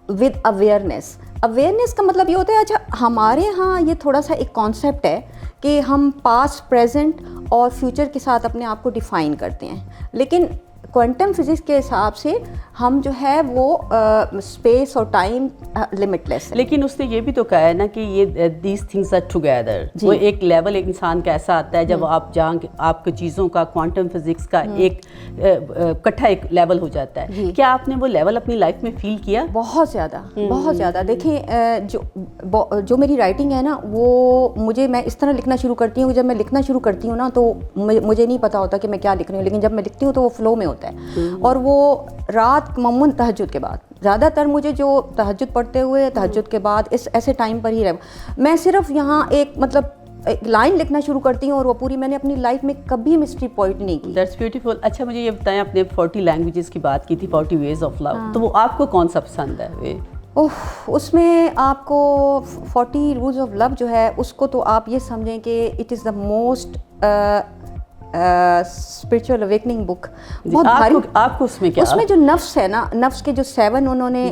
ود اویئرنیس. اویئرنیس کا مطلب یہ ہوتا ہے اچھا ہمارے ہاں یہ تھوڑا سا ایک کانسیپٹ ہے کہ ہم پاسٹ, پریزنٹ اور فیوچر کے ساتھ اپنے آپ کو ڈیفائن کرتے ہیں, لیکن کوانٹم فزکس کے حساب سے ہم جو ہے وہ اسپیس اور ٹائم لمٹ لیس ہے. لیکن اس نے یہ بھی تو کہا ہے نا کہ یہ دیز تھنگس آر ٹوگیدر. وہ ایک لیول ایک انسان کا ایسا آتا ہے جب آپ جہاں آپ کی چیزوں کا کوانٹم فزکس کا ایک اکٹھا ایک لیول ہو جاتا ہے. کیا آپ نے وہ لیول اپنی لائف میں فیل کیا؟ بہت زیادہ, بہت زیادہ. دیکھیں جو میری رائٹنگ ہے نا وہ مجھے, میں اس طرح لکھنا شروع کرتی ہوں کہ جب میں لکھنا شروع کرتی ہوں نا تو مجھے نہیں پتا ہوتا کہ میں کیا لکھ رہی ہوں, لیکن جب میں لکھتی ہوں تو وہ فلو میں ہوتا ہے. اور وہ رات عموماً تہجد کے بعد, زیادہ تر مجھے جو تہجد پڑھتے ہوئے تہجد کے بعد اس ایسے ٹائم پر ہی میں صرف یہاں ایک مطلب ایک لائن لکھنا شروع کرتی ہوں اور وہ پوری میں نے اپنی لائف میں کبھی مسٹری پوائنٹ نہیں کی. That's beautiful. اچھا مجھے یہ بتائیں, آپ نے 40 لینگویجز کی بات کی تھی, 40 ویز آف لو, تو وہ آپ کو کون سا پسند ہے؟ اس میں آپ کو 40 رولز آف لو جو ہے اس کو تو آپ یہ سمجھیں کہ it is the most spiritual awakening book. بہت بھاری. آپ کو اس میں کیا, اس میں جو نفس ہے نا, نفس کے جو 7 انہوں نے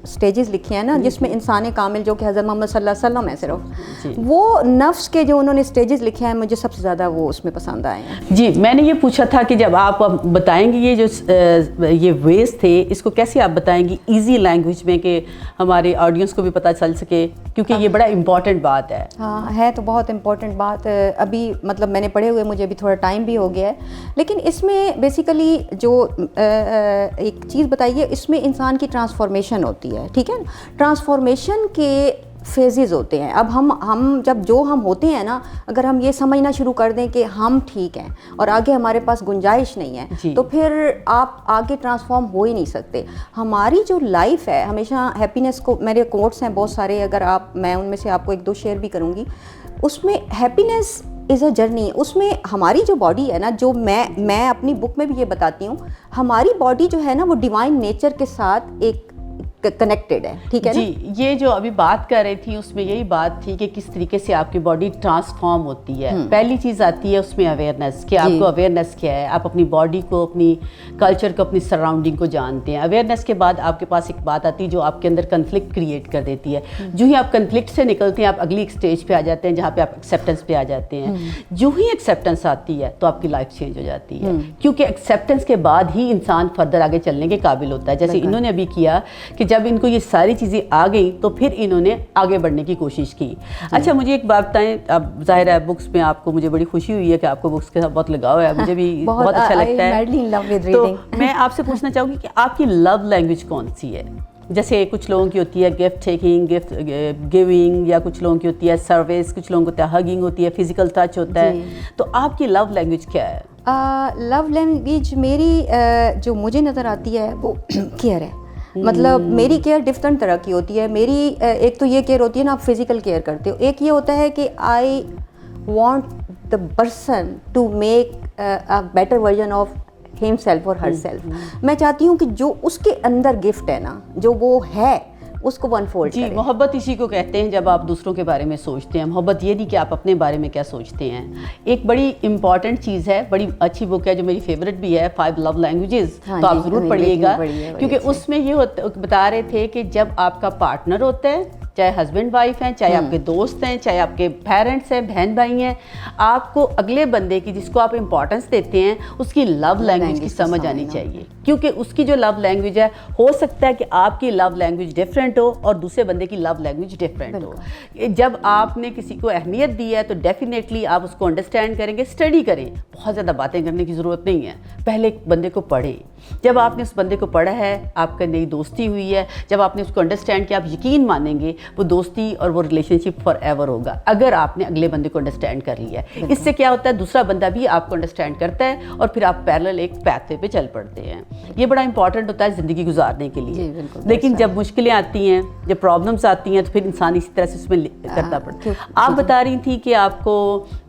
اسٹیجز لکھی ہیں نا, جس میں انسان کامل جو کہ حضرت محمد صلی اللہ علیہ وسلم ہے صرف, وہ نفس کے جو انہوں نے اسٹیجز لکھے ہیں مجھے سب سے زیادہ وہ اس میں پسند آئے ہیں. جی میں نے یہ پوچھا تھا کہ جب آپ بتائیں گے یہ جو یہ ویز تھے اس کو کیسے آپ بتائیں گی ایزی لینگویج میں کہ ہمارے آڈینس کو بھی پتہ چل سکے, کیونکہ یہ بڑا امپورٹنٹ بات ہے. ہاں ہے تو بہت امپورٹنٹ بات. ابھی مطلب میں نے پڑھے ہوئے مجھے ابھی تھوڑا ٹائم بھی ہو گیا ہے, لیکن اس میں بیسیکلی جو ایک چیز بتائیے, اس میں انسان کی ٹرانسفارمیشن ہوتی ہے, ٹھیک ہے. ٹرانسفارمیشن کے فیزز ہوتے ہیں. اب ہم جب جو ہم ہوتے ہیں نا, اگر ہم یہ سمجھنا شروع کر دیں کہ ہم ٹھیک ہیں اور آگے ہمارے پاس گنجائش نہیں ہے, تو پھر آپ آگے ٹرانسفارم ہو ہی نہیں سکتے. ہماری جو لائف ہے ہمیشہ ہیپینس کو, میرے کوٹس ہیں بہت سارے, اگر میں ان میں سے آپ کو 1-2 شیئر بھی کروں گی. اس میں ہیپینس از اے جرنی. اس میں ہماری جو باڈی ہے نا, جو میں اپنی بک میں بھی یہ بتاتی ہوں, ہماری باڈی جو ہے نا وہ ڈیوائن نیچر کے ساتھ ایک کنیکٹڈ ہے, ٹھیک ہے نا. جی یہ جو ابھی بات کر رہی تھی اس میں یہی بات تھی کہ کس طریقے سے آپ کی باڈی ٹرانسفارم ہوتی ہے. پہلی چیز آتی ہے اس میں اویئرنیس, کہ آپ کو اویئرنیس کیا ہے, آپ اپنی باڈی کو, اپنی کلچر کو, اپنی سراؤنڈنگ کو جانتے ہیں. اویئرنیس کے بعد آپ کے پاس ایک بات آتی ہے جو آپ کے اندر کنفلکٹ کریٹ کر دیتی ہے. جو ہی آپ کنفلکٹ سے نکلتے ہیں آپ اگلی ایک اسٹیج پہ آ جاتے ہیں جہاں پہ آپ ایکسیپٹنس پہ آ جاتے ہیں. جو ہی ایکسیپٹنس آتی ہے تو آپ کی لائف چینج ہو جاتی ہے, کیونکہ ایکسیپٹنس کے بعد ہی انسان فردر آگے چلنے کے قابل ہوتا ہے. جیسے انہوں نے ابھی کیا کہ جب ان کو یہ ساری چیزیں آ گئیں تو پھر انہوں نے آگے بڑھنے کی کوشش کی. اچھا مجھے ایک بات بتائیں, اب ظاہر ہے بکس میں آپ کو, مجھے بڑی خوشی ہوئی ہے کہ آپ کو بکس کے ساتھ بہت لگاؤ ہے, مجھے بھی بہت اچھا لگتا ہے. تو میں آپ سے پوچھنا چاہوں گی کہ آپ کی لو لینگویج کون سی ہے؟ جیسے کچھ لوگوں کی ہوتی ہے گفٹ ٹیکنگ, گفٹ گیونگ, یا کچھ لوگوں کی ہوتی ہے سروس, کچھ لوگوں کو ہوتا ہے ہگنگ ہوتی ہے, فزیکل ٹچ ہوتا ہے. تو آپ کی لو لینگویج کیا ہے؟ لو لینگویج میری جو مجھے نظر آتی ہے وہ کیئر ہے. مطلب میری کیئر ڈفرنٹ طرح کی ہوتی ہے. میری ایک تو یہ کیئر ہوتی ہے نا, آپ فزیکل کیئر کرتے ہو. ایک یہ ہوتا ہے کہ I want the person to make a better version of himself اور ہر سیلف. میں چاہتی ہوں کہ جو اس کے اندر گفٹ ہے نا, جو وہ ہے, اس کو انفولڈ کریں. جی محبت اسی کو کہتے ہیں جب آپ دوسروں کے بارے میں سوچتے ہیں. محبت یہ نہیں کہ آپ اپنے بارے میں کیا سوچتے ہیں. ایک بڑی امپورٹنٹ چیز ہے, بڑی اچھی بک ہے جو میری فیوریٹ بھی ہے, 5 لو لینگویجز, تو آپ ضرور پڑھیے گا, کیونکہ اس میں یہ بتا رہے تھے کہ جب آپ کا پارٹنر ہوتا ہے, چاہے ہسبینڈ وائف ہیں, چاہے آپ کے دوست ہیں, چاہے آپ کے پیرنٹس ہیں, بہن بھائی ہیں, آپ کو اگلے بندے کی جس کو آپ امپورٹنس دیتے ہیں اس کی لو لینگویج کی سمجھ آنی چاہیے. کیونکہ اس کی جو لو لینگویج ہے, ہو سکتا ہے کہ آپ کی لو لینگویج ڈفرینٹ ہو اور دوسرے بندے کی لو لینگویج ڈفرینٹ ہو. جب آپ نے کسی کو اہمیت دی ہے تو ڈیفینیٹلی آپ اس کو انڈرسٹینڈ کریں گے. اسٹڈی کریں, بہت زیادہ باتیں کرنے کی ضرورت نہیں ہے, پہلے ایک بندے کو پڑھیں. جب آپ نے اس بندے کو پڑھا ہے, آپ کا نئی دوستی ہوئی ہے, جب آپ نے اس کو انڈرسٹینڈ کیا, آپ یقین مانیں گے وہ دوستی اور وہ ریلیشن شپ فار ایور ہوگا اگر آپ نے اگلے بندے کو انڈرسٹینڈ کر لیا ہے. اس سے کیا ہوتا ہے دوسرا بندہ بھی آپ کو انڈرسٹینڈ کرتا ہے اور پھر آپ پیرلل ایک پیتھوے پہ چل پڑتے ہیں. یہ بڑا امپورٹنٹ ہوتا ہے زندگی گزارنے کے لیے. لیکن جب مشکلیں آتی ہیں جب پرابلمس آتی ہیں تو پھر انسان اسی طرح سے اس میں کرتا پڑتا ہے. آپ بتا رہی تھی کہ آپ کو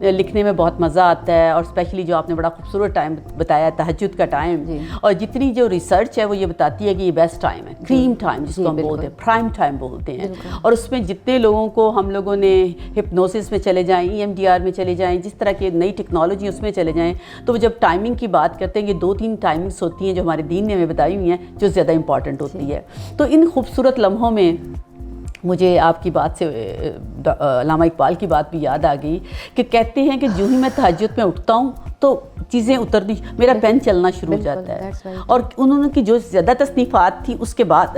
لکھنے میں بہت مزہ آتا ہے اور اسپیشلی جو آپ نے بڑا خوبصورت ٹائم بتایا تہجد کا ٹائم, اور جتنی جو ریسرچ ہے وہ یہ بتاتی ہے کہ یہ بیسٹ ٹائم ہے, کریم ٹائم جس کو ہم بولتے ہیں, پرائم ٹائم بولتے ہیں. اور اس میں جتنے لوگوں کو ہم لوگوں نے ہپنوسس میں چلے جائیں, EMDR میں چلے جائیں, جس طرح کی نئی ٹیکنالوجی اس میں چلے جائیں, تو وہ جب ٹائمنگ کی بات کرتے ہیں یہ 2-3 ٹائمنگس ہوتی ہیں جو ہمارے دین نے ہمیں بتائی ہوئی ہیں جو زیادہ امپورٹنٹ ہوتی ہے. تو ان خوبصورت لمحوں میں مجھے آپ کی بات سے علامہ اقبال کی بات بھی یاد آ گئی کہ کہتے ہیں کہ جو ہی میں تہجد میں اٹھتا ہوں تو چیزیں اترنی, میرا پین چلنا شروع ہو جاتا ہے. اور انہوں نے کی جو زیادہ تصنیفات تھی اس کے بعد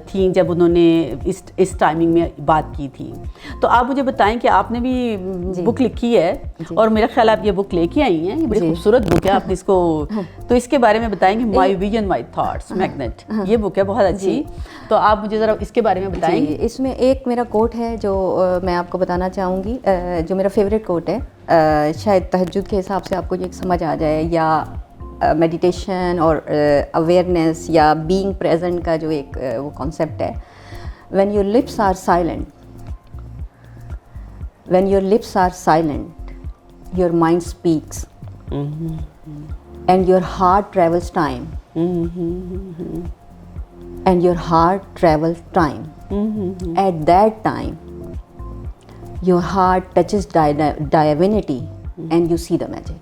تھیں جب انہوں نے اس ٹائمنگ میں بات کی تھی. تو آپ مجھے بتائیں کہ آپ نے بھی بک لکھی ہے اور میرا خیال آپ یہ بک لے کے آئی ہیں, یہ بڑی خوبصورت بک ہے, آپ نے اس کو تو اس کے بارے میں بتائیں گے. My vision my thoughts magnet, یہ بک ہے بہت اچھی, تو آپ مجھے ذرا اس کے بارے میں بتائیں گے. اس میں ایک میرا کوٹ ہے جو میں آپ کو بتانا چاہوں گی, جو میرا فیوریٹ کوٹ ہے, شاید تہجد کے حساب سے آپ کو یہ سمجھ آ جائے, یا میڈیٹیشن اور اویئرنیس یا بینگ پریزنٹ کا جو ایک وہ کانسیپٹ ہے. When your lips are silent your mind speaks and your heart travels time and your heart travels time. At that time, your heart touches divinity and you see the magic.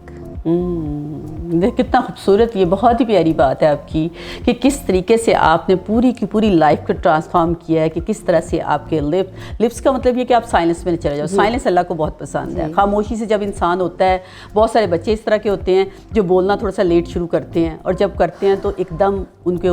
کتنا خوبصورت, یہ بہت ہی پیاری بات ہے آپ کی کہ کس طریقے سے آپ نے پوری کی پوری لائف کو ٹرانسفارم کیا ہے, کہ کس طرح سے آپ کے لپس کا مطلب یہ کہ آپ سائلنس میں چلے جاؤ. سائلنس اللہ کو بہت پسند ہے. خاموشی سے جب انسان ہوتا ہے, بہت سارے بچے اس طرح کے ہوتے ہیں جو بولنا تھوڑا سا لیٹ شروع کرتے ہیں, اور جب کرتے ہیں تو ایک دم ان کے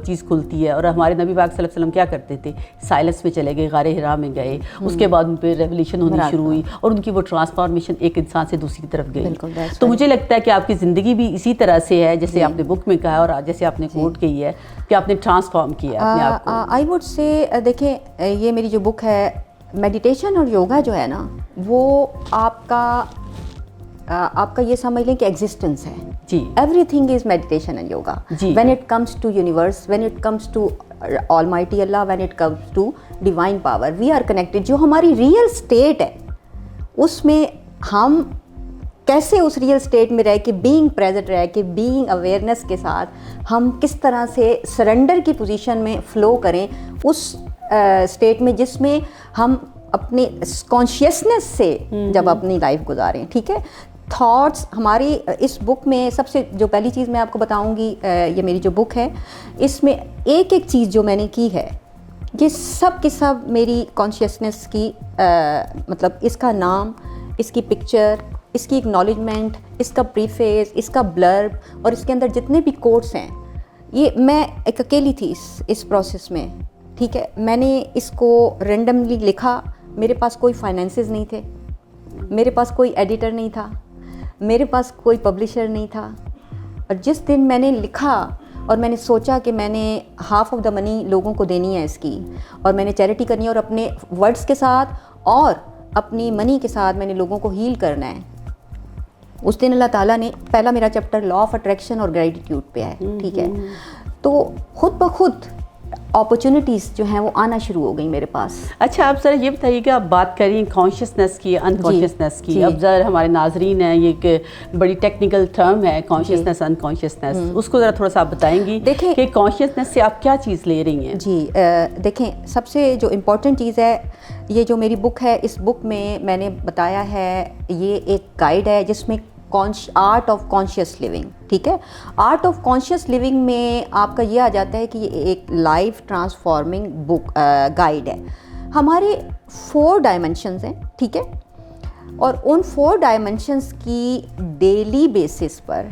چیز کھلتی ہے. اور ہمارے نبی پاک صلی اللہ علیہ وسلم کیا کرتے تھے, سائلنس میں چلے گئے, غار حرا میں گئے, اس کے بعد ان پہ ریولیوشن ہونی شروع ہوئی اور ان کی وہ ٹرانسفارمیشن ایک انسان سے دوسری طرف گئی. تو مجھے لگتا ہے کہ آپ کی زندگی بھی اسی طرح سے ہے جیسے آپ نے بک میں کہا اور جیسے آپ نے کوٹ کی ہے کہ آپ نے ٹرانسفارم کیا اپنے آپ کو. آئی ووڈ سے دیکھیں, یہ میری جو بک ہے, میڈیٹیشن اور یوگا جو ہے نا, وہ آپ کا یہ سمجھ لیں کہ ایگزسٹنس ہے. جی, everything is meditation and yoga. When it comes to universe, when it comes to almighty Allah, when it comes to divine power, we are connected. جو ہماری ریئل اسٹیٹ ہے اس میں ہم کیسے اس ریئل اسٹیٹ میں رہ کے being present رہ کے بینگ اویئرنیس کے ساتھ ہم کس طرح سے سرنڈر کی پوزیشن میں فلو کریں اس اسٹیٹ میں جس میں ہم اپنے کانشیسنیس سے جب اپنی لائف گزاریں. ٹھیک ہے, تھاٹس ہماری اس بک میں سب سے جو پہلی چیز میں آپ کو بتاؤں گی, یہ میری جو بک ہے اس میں ایک ایک چیز جو میں نے کی ہے یہ سب کی سب میری کانشیسنیس کی مطلب اس کا نام, اس کی پکچر, اس کی اکنالجمنٹ, اس کا پریفیس, اس کا بلرب اور اس کے اندر جتنے بھی کوٹس ہیں, یہ میں ایک اکیلی تھی اس پروسیس میں. ٹھیک ہے, میں نے اس کو رینڈملی لکھا, میرے پاس کوئی فائنینسز نہیں تھے, میرے پاس کوئی ایڈیٹر نہیں تھا, میرے پاس کوئی پبلشر نہیں تھا. اور جس دن میں نے لکھا اور میں نے سوچا کہ میں نے ہاف آف دا منی لوگوں کو دینی ہے اس کی, اور میں نے چیریٹی کرنی ہے, اور اپنے ورڈز کے ساتھ اور اپنی منی کے ساتھ میں نے لوگوں کو ہیل کرنا ہے, اس دن اللہ تعالیٰ نے پہلا میرا چیپٹر لا آف اٹریکشن اور گریٹیٹیوڈ پہ ہے. ٹھیک ہے, تو خود بخود اپرچونیٹیز جو ہیں وہ آنا شروع ہو گئی میرے پاس. اچھا, آپ ذرا یہ بتائیے کہ آپ بات کر رہی ہیں کانشیسنیس کی, انکانشیسنیس کی. اب ذرا ہمارے ناظرین ہیں, یہ ایک بڑی ٹیکنیکل ٹرم ہے کانشیسنیس انکانشیسنیس, اس کو ذرا تھوڑا سا آپ بتائیں گی کہ کانشیسنیس سے آپ کیا چیز لے رہی ہیں. جی دیکھیں, سب سے جو امپورٹنٹ چیز ہے, یہ جو میری بک ہے اس بک میں نے بتایا ہے, یہ ایک گائیڈ ہے جس میں آرٹ آف کانشیس لیونگ. ٹھیک ہے, آرٹ آف کانشیس لیونگ میں آپ کا یہ آ جاتا ہے کہ یہ ایک لائف ٹرانسفارمنگ بک گائیڈ ہے. ہمارے 4 ڈائمنشنز ہیں. ٹھیک ہے, اور ان 4 ڈائمنشنز کی ڈیلی بیسس پر,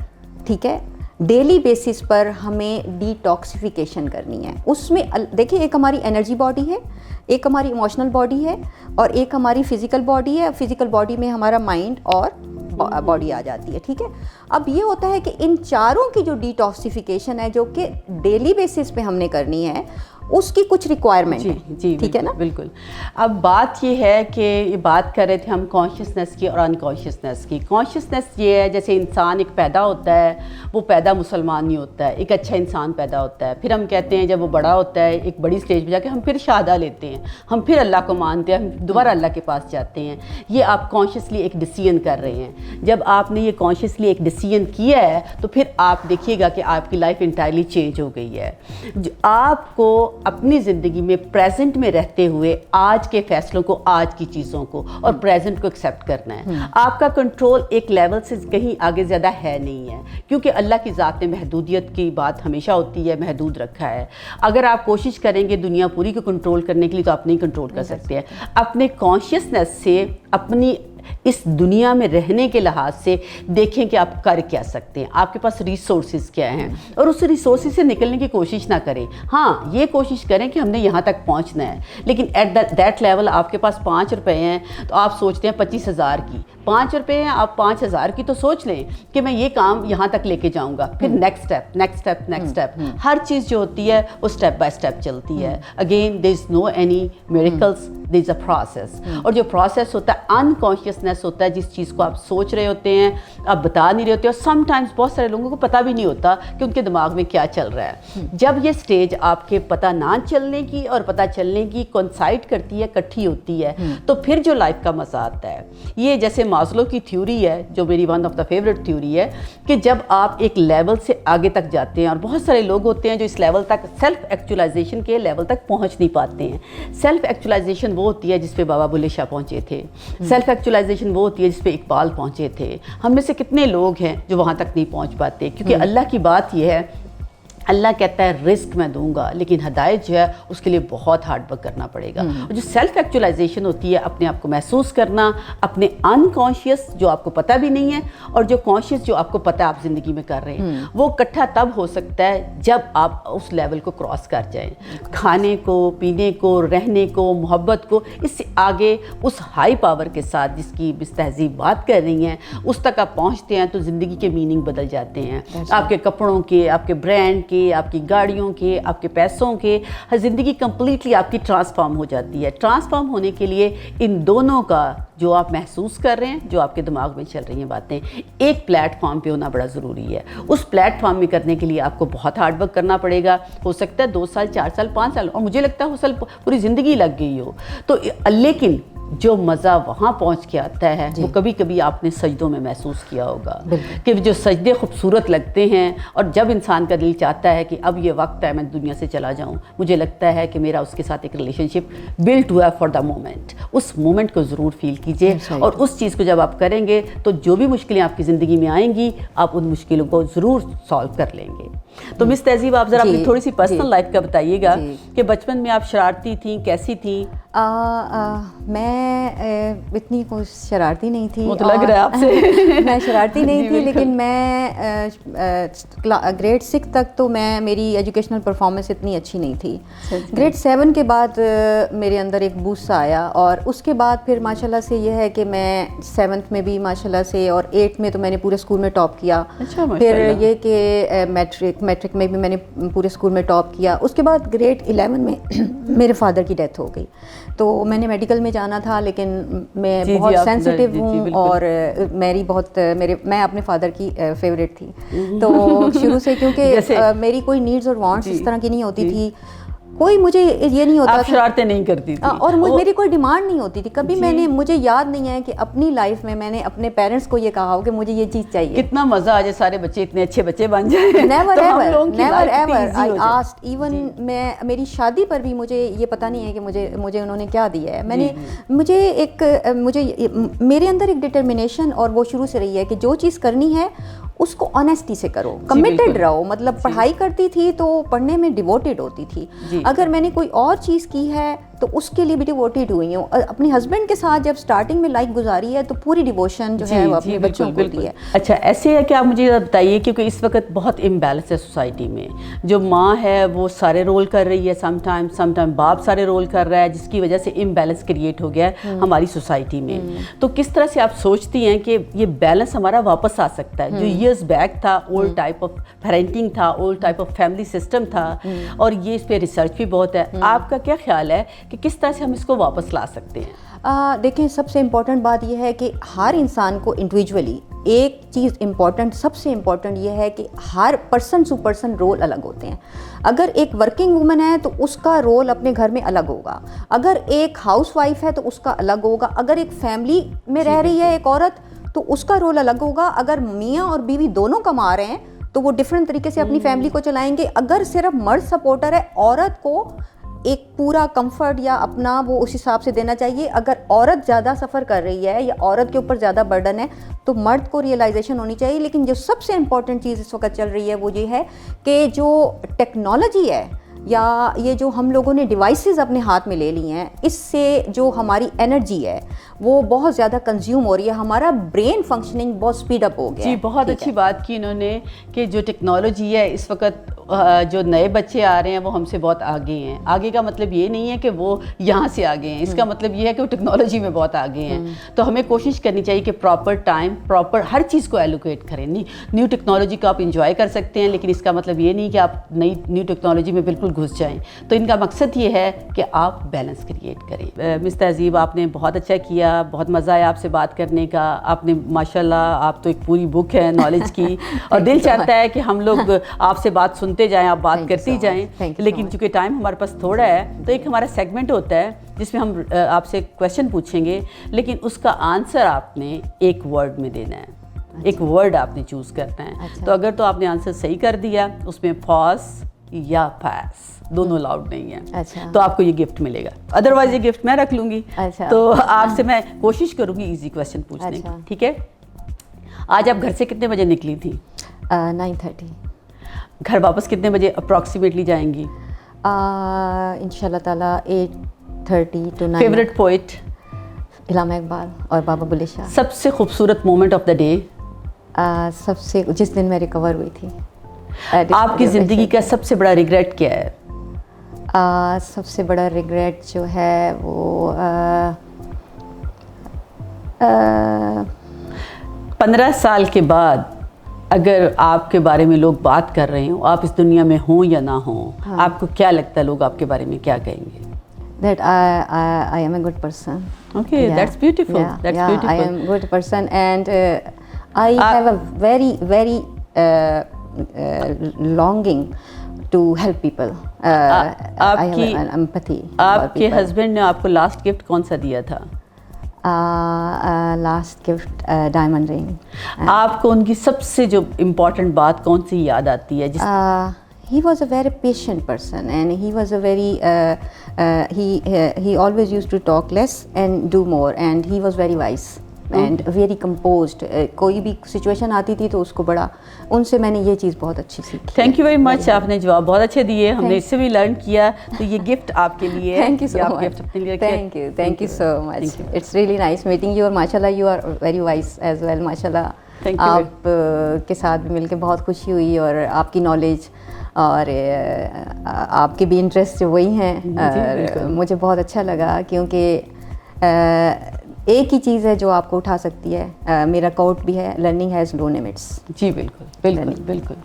ٹھیک ہے, ڈیلی بیسس پر ہمیں ڈی ٹاکسیفیکیشن کرنی ہے. اس میں دیکھیں, ایک ہماری انرجی باڈی ہے, ایک ہماری ایموشنل باڈی ہے, اور ایک ہماری فزیکل باڈی ہے. فزیکل باڈی میں ہمارا مائنڈ اور باڈی آ جاتی ہے. ٹھیک ہے, اب یہ ہوتا ہے کہ ان چاروں کی جو ڈی ٹاکسیفیکیشن ہے جو کہ ڈیلی بیسس پہ ہم نے کرنی ہے, اس کی کچھ ریکوائرمنٹ ہے. جی ٹھیک ہے نا. بالکل. اب بات یہ ہے کہ یہ بات کر رہے تھے ہم کانشیسنیس کی اور انکانشیسنیس کی. کانشیسنیس یہ ہے جیسے انسان ایک پیدا ہوتا ہے, وہ پیدا مسلمان نہیں ہوتا ہے, ایک اچھا انسان پیدا ہوتا ہے, پھر ہم کہتے ہیں جب وہ بڑا ہوتا ہے ایک بڑی اسٹیج پہ جا کے ہم پھر شہادہ لیتے ہیں, ہم پھر اللہ کو مانتے ہیں, ہم دوبارہ اللہ کے پاس جاتے ہیں. یہ آپ کانشیسلی ایک ڈیسیژن کر رہے ہیں. جب آپ نے یہ کانشیسلی ایک ڈیسیژن کیا ہے تو پھر آپ دیکھیے گا کہ آپ کی لائف انٹائرلی چینج ہو گئی ہے. آپ کو اپنی زندگی میں پریزنٹ میں رہتے ہوئے آج کے فیصلوں کو, آج کی چیزوں کو اور پریزنٹ کو ایکسیپٹ کرنا ہے. آپ کا کنٹرول ایک لیول سے کہیں آگے زیادہ ہے نہیں ہے, کیونکہ اللہ کی ذات نے محدودیت کی بات ہمیشہ ہوتی ہے, محدود رکھا ہے. اگر آپ کوشش کریں گے دنیا پوری کو کنٹرول کرنے کے لیے تو آپ نہیں کنٹرول کر سکتے ہیں. اپنے کانشیسنیس سے اپنی اس دنیا میں رہنے کے لحاظ سے دیکھیں کہ آپ کر کیا سکتے ہیں, آپ کے پاس ریسورسز کیا ہیں, اور اس ریسورسز سے نکلنے کی کوشش نہ کریں. ہاں یہ کوشش کریں کہ ہم نے یہاں تک پہنچنا ہے, لیکن ایٹ دیٹ لیول آپ کے پاس 5 روپے ہیں تو آپ سوچتے ہیں 25,000 کی. 5 روپے ہیں, آپ 5,000 کی تو سوچ لیں کہ میں یہ کام یہاں تک لے کے جاؤں گا. پھر next step, next step, next step. ہر چیز جو ہوتی ہے وہ اسٹیپ بائی اسٹیپ چلتی ہے. Again there is no any miracles, there is a process. اور جو پروسیس ہوتا ہے انکانشیسنیس ہوتا ہے, جس چیز کو آپ سوچ رہے ہوتے ہیں آپ بتا نہیں رہے ہوتے, اور سم ٹائمز بہت سارے لوگوں کو پتہ بھی نہیں ہوتا کہ ان کے دماغ میں کیا چل رہا ہے. جب یہ سٹیج آپ کے پتہ نہ چلنے کی اور پتہ چلنے کی کوئنسائڈ کرتی ہے, اکٹھی ہوتی ہے, تو پھر جو لائف کا مزہ آتا ہے. یہ جیسے ماسلو کی تھیوری ہے جو میری one of the favourite theory ہے, کہ جب آپ ایک لیول سے آگے تک جاتے ہیں, اور بہت سارے لوگ ہوتے ہیں جو اس لیول تک سیلف ایکچولائزیشن کے لیول تک پہنچ نہیں پاتے ہیں. سیلف ایکچولائزیشن وہ ہوتی ہے جس پہ بابا بلے شاہ پہنچے تھے. سیلف ایکچولائزیشن وہ ہوتی ہے جس پہ اقبال پہنچے تھے. ہم میں سے کتنے لوگ ہیں جو وہاں تک نہیں پہنچ پاتے, کیونکہ اللہ کی بات یہ ہے, اللہ کہتا ہے رزق میں دوں گا, لیکن ہدایت جو ہے اس کے لیے بہت ہارڈ ورک کرنا پڑے گا. اور جو سیلف ایکچولائزیشن ہوتی ہے, اپنے آپ کو محسوس کرنا, اپنے انکانشیس جو آپ کو پتہ بھی نہیں ہے اور جو کانشیس جو آپ کو پتہ آپ زندگی میں کر رہے ہیں, وہ اکٹھا تب ہو سکتا ہے جب آپ اس لیول کو کراس کر جائیں. کھانے کو, پینے کو, رہنے کو, محبت کو, اس سے آگے اس ہائی پاور کے ساتھ جس کی بس تہذیب بات کر رہی ہیں, اس تک آپ پہنچتے ہیں تو زندگی کے میننگ بدل جاتے ہیں. آپ کے کپڑوں کے, آپ کے برانڈ کے, آپ کی گاڑیوں کے, آپ کے پیسوں کے, زندگی کمپلیٹلی آپ کی ٹرانسفارم ہو جاتی ہے. ٹرانسفارم ہونے کے لیے ان دونوں کا جو آپ محسوس کر رہے ہیں, جو آپ کے دماغ میں چل رہی ہیں باتیں, ایک پلیٹ فارم پہ ہونا بڑا ضروری ہے. اس پلیٹ فارم میں کرنے کے لیے آپ کو بہت ہارڈ ورک کرنا پڑے گا. ہو سکتا ہے 2 سال, 4 سال, 5 سال, اور مجھے لگتا ہے ہو سال پوری زندگی لگ گئی ہو. تو لیکن جو مزہ وہاں پہنچ کے آتا ہے وہ کبھی کبھی آپ نے سجدوں میں محسوس کیا ہوگا کہ جو سجدے خوبصورت لگتے ہیں, اور جب انسان کا دل چاہتا ہے کہ اب یہ وقت ہے میں دنیا سے چلا جاؤں, مجھے لگتا ہے کہ میرا اس کے ساتھ ایک ریلیشن شپ بلٹ ہوا فار دا مومنٹ. اس مومنٹ کو ضرور فیل کیجیے, اور اس چیز کو جب آپ کریں گے تو جو بھی مشکلیں آپ کی زندگی میں آئیں گی, آپ ان مشکلوں کو ضرور سالو کر لیں گے. تو مس تہذیب, آپ ذرا اپنی تھوڑی سی پرسنل لائف کا بتائیے گا کہ بچپن میں آپ شرارتی تھیں, کیسی تھیں؟ میں اتنی کوئی شرارتی نہیں تھی. وہ تو لگ رہا ہے آپ سے. میں شرارتی نہیں تھی, لیکن میں گریڈ 6 تک تو میری ایجوکیشنل پرفارمنس اتنی اچھی نہیں تھی. گریڈ 7 کے بعد میرے اندر ایک بوسٹ سا آیا, اور اس کے بعد پھر ماشاء اللہ سے یہ ہے کہ میں 7th میں بھی ماشاء اللہ سے, اور 8th میں تو میں نے پورے اسکول میں ٹاپ کیا. پھر یہ کہ میٹرک میں بھی میں نے پورے اسکول میں ٹاپ کیا. اس کے بعد گریڈ 11 میں میرے فادر کی ڈیتھ ہو گئی, تو میں نے میڈیکل میں جانا تھا, لیکن میں بہت سینسٹیو ہوں, اور میں اپنے فادر کی فیوریٹ تھی. تو شروع سے کیونکہ میری کوئی نیڈز اور وانٹس اس طرح کی نہیں ہوتی تھی, کوئی مجھے یہ نہیں ہوتا, آپ شرارتیں نہیں کرتی تھی, اور میری کوئی ڈیمانڈ نہیں ہوتی تھی کبھی. مجھے یاد نہیں ہے کہ اپنی لائف میں نے اپنے پیرنٹس کو یہ کہا ہو کہ مجھے یہ چیز چاہیے. کتنا مزہ آ جائے سارے بچے اتنے اچھے بچے بن جائیں. Never ever I asked, even میری شادی پر بھی مجھے یہ پتہ نہیں ہے کہ مجھے انہوں نے کیا دیا ہے. مجھے میرے اندر ایک ڈٹرمنیشن اور وہ شروع سے رہی ہے کہ جو چیز کرنی ہے اس کو آنیسٹی سے کرو, کمیٹڈ رہو. مطلب پڑھائی کرتی تھی تو پڑھنے میں ڈیووٹیڈ ہوتی تھی. اگر میں نے کوئی اور چیز کی ہے تو اس کے لیے بھی ڈیووٹیڈ ہوئی ہوں. اور اپنے ہسبینڈ کے ساتھ جب اسٹارٹنگ میں لائف گزاری ہے تو پوری ڈیووشن جو ہے وہ اپنے بچوں کو دی ہے. اچھا ایسے ہے کہ آپ مجھے بتائیے, کیونکہ اس وقت بہت امبیلنس ہے سوسائٹی میں, جو ماں ہے وہ سارے رول کر رہی ہے, سم ٹائم باپ سارے رول کر رہا ہے, جس کی وجہ سے امبیلنس کریٹ ہو گیا ہے ہماری سوسائٹی میں. تو کس طرح سے آپ سوچتی ہیں کہ یہ بیلنس ہمارا واپس آ سکتا ہے؟ جو ایئرز بیک تھا, اولڈ ٹائپ آف پیرنٹنگ تھا, old type of family system تھا, اور یہ اس پہ ریسرچ بھی بہت ہے. آپ کا کیا خیال ہے کہ کس طرح سے ہم اس کو واپس لا سکتے ہیں؟ دیکھیں, سب سے امپورٹنٹ بات یہ ہے کہ ہر انسان کو انڈیویجولی ایک چیز امپورٹنٹ, سب سے امپورٹنٹ یہ ہے کہ ہر پرسن ٹو پرسن رول الگ ہوتے ہیں. اگر ایک ورکنگ وومن ہے تو اس کا رول اپنے گھر میں الگ ہوگا, اگر ایک ہاؤس وائف ہے تو اس کا الگ ہوگا, اگر ایک فیملی میں رہ رہی ہے ایک عورت تو اس کا رول الگ ہوگا, اگر میاں اور بیوی دونوں کما رہے ہیں تو وہ ڈفرینٹ طریقے سے اپنی فیملی کو چلائیں گے. اگر صرف مرد سپورٹر ہے, عورت کو ایک پورا کمفرٹ یا اپنا وہ اس حساب سے دینا چاہیے. اگر عورت زیادہ سفر کر رہی ہے یا عورت کے اوپر زیادہ برڈن ہے تو مرد کو ریئلائزیشن ہونی چاہیے. لیکن جو سب سے امپورٹنٹ چیز اس وقت چل رہی ہے وہ یہ ہے کہ جو ٹیکنالوجی ہے یا یہ جو ہم لوگوں نے ڈیوائسز اپنے ہاتھ میں لے لی ہیں, اس سے جو ہماری انرجی ہے وہ بہت زیادہ کنزیوم ہو رہی ہے, ہمارا برین فنکشننگ بہت اسپیڈ اپ ہو گیا ہے. جی بہت اچھی بات کی انہوں نے کہ جو ٹیکنالوجی ہے اس وقت جو نئے بچے آ رہے ہیں وہ ہم سے بہت آگے ہیں. آگے کا مطلب یہ نہیں ہے کہ وہ یہاں سے آگے ہیں, اس کا مطلب یہ ہے کہ وہ ٹیکنالوجی میں بہت آگے ہیں. تو ہمیں کوشش کرنی چاہیے کہ پراپر ٹائم, پراپر ہر چیز کو ایلوکیٹ کریں. نیو ٹیکنالوجی کو آپ انجوائے کر سکتے ہیں, لیکن اس کا مطلب یہ نہیں کہ آپ نیو ٹیکنالوجی میں بالکل گھس جائیں. تو ان کا مقصد یہ ہے کہ آپ بیلنس کریٹ کریں. مس تہذیب, آپ نے بہت اچھا کیا, بہت مزہ آیا آپ سے بات کرنے کا. آپ نے ماشاءاللہ, آپ تو ایک پوری بک ہے نالج کی, اور دل چاہتا ہے کہ ہم لوگ آپ سے بات سنتے جائیں, آپ بات کرتی جائیں. لیکن چونکہ ٹائم ہمارے پاس تھوڑا ہے تو ایک ہمارا سیگمنٹ ہوتا ہے جس میں ہم آپ سے کویشچن پوچھیں گے, لیکن اس کا آنسر آپ نے ایک ورڈ میں دینا ہے. ایک ورڈ آپ نے چوز کرنا ہے. تو اگر تو آپ نے آنسر صحیح کر دیا, اس میں پاس یا پاس دونوں الاؤڈ نہیں ہیں, تو آپ کو یہ گفٹ ملے گا. ادروائز یہ گفٹ میں رکھ لوں گی. تو آپ سے میں کوشش کروں گی ایزی کویشچن پوچھنے کی, ٹھیک ہے؟ آج آپ گھر سے کتنے بجے نکلی تھی؟ 9:30. گھر واپس کتنے بجے اپروکسیمیٹلی جائیں گی؟ انشاءاللہ تعالیٰ 8:30 to 9. Favourite poet? علامہ اقبال اور بابا بلے شاہ. سب سے خوبصورت مومنٹ آف دا ڈے؟ سب سے جس دن میں ریکور ہوئی تھی. آپ کی زندگی کا سب سے بڑا ریگریٹ کیا ہے؟ سب سے بڑا ریگریٹ جو ہے وہ 15 سال کے بعد اگر آپ کے بارے میں لوگ بات کر رہے ہوں, آپ اس دنیا میں ہوں یا نہ ہوں, آپ کو کیا لگتا ہے لوگ آپ کے بارے میں کیا کہیں گے؟ That I am a good person. Okay, yeah. That's beautiful. Yeah, that's yeah, beautiful. I am a good person, and I have a very longing to help people. I have an empathy. آپ کے husband نے آپ کو last gift کون سا دیا تھا؟ Last gift diamond رنگ. آپ کو ان کی سب سے جو امپورٹنٹ بات کون سی یاد آتی ہے؟ He was a very patient person, and he was a very he always used to talk less and do more, and he was very wise and very composed. کوئی بھی سچویشن آتی تھی تو اس کو بڑا, ان سے میں نے یہ چیز بہت اچھی سیکھی. تھینک یو ویری مچ, آپ نے جواب بہت اچھے دیے, ہم نے اس سے بھی لرن کیا. تو یہ گفٹ آپ کے لیے ہے. Thank you so much. Thank you so much. It's really nice meeting you, اور ماشاء اللہ you are very wise as well. ماشاء اللہ آپ کے ساتھ بھی مل کے بہت خوشی ہوئی, اور آپ کی نالج اور آپ کے بھی انٹرسٹ وہی ہیں. مجھے بہت اچھا لگا, کیونکہ ایک ہی چیز ہے جو آپ کو اٹھا سکتی ہے. میرا کوٹ بھی ہے, لرننگ ہیز نو لمٹس. جی بالکل بالکل بالکل.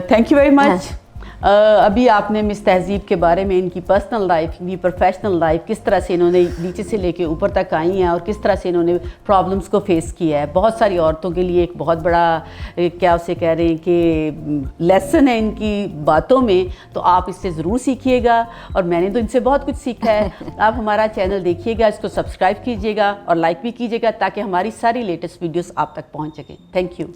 Thank you very much. ابھی آپ نے مس تہذیب کے بارے میں, ان کی پرسنل لائف, ان کی پروفیشنل لائف, کس طرح سے انہوں نے نیچے سے لے کے اوپر تک آئی ہیں, اور کس طرح سے انہوں نے پرابلمس کو فیس کیا ہے. بہت ساری عورتوں کے لیے ایک بہت بڑا کیا اسے کہہ رہے ہیں کہ لیسن ہے ان کی باتوں میں. تو آپ اس سے ضرور سیکھیے گا, اور میں نے تو ان سے بہت کچھ سیکھا ہے. آپ ہمارا چینل دیکھیے گا, اس کو سبسکرائب کیجیے گا اور لائک بھی کیجیے گا, تاکہ ہماری ساری لیٹسٹ ویڈیوز آپ تک پہنچ سکیں. Thank you.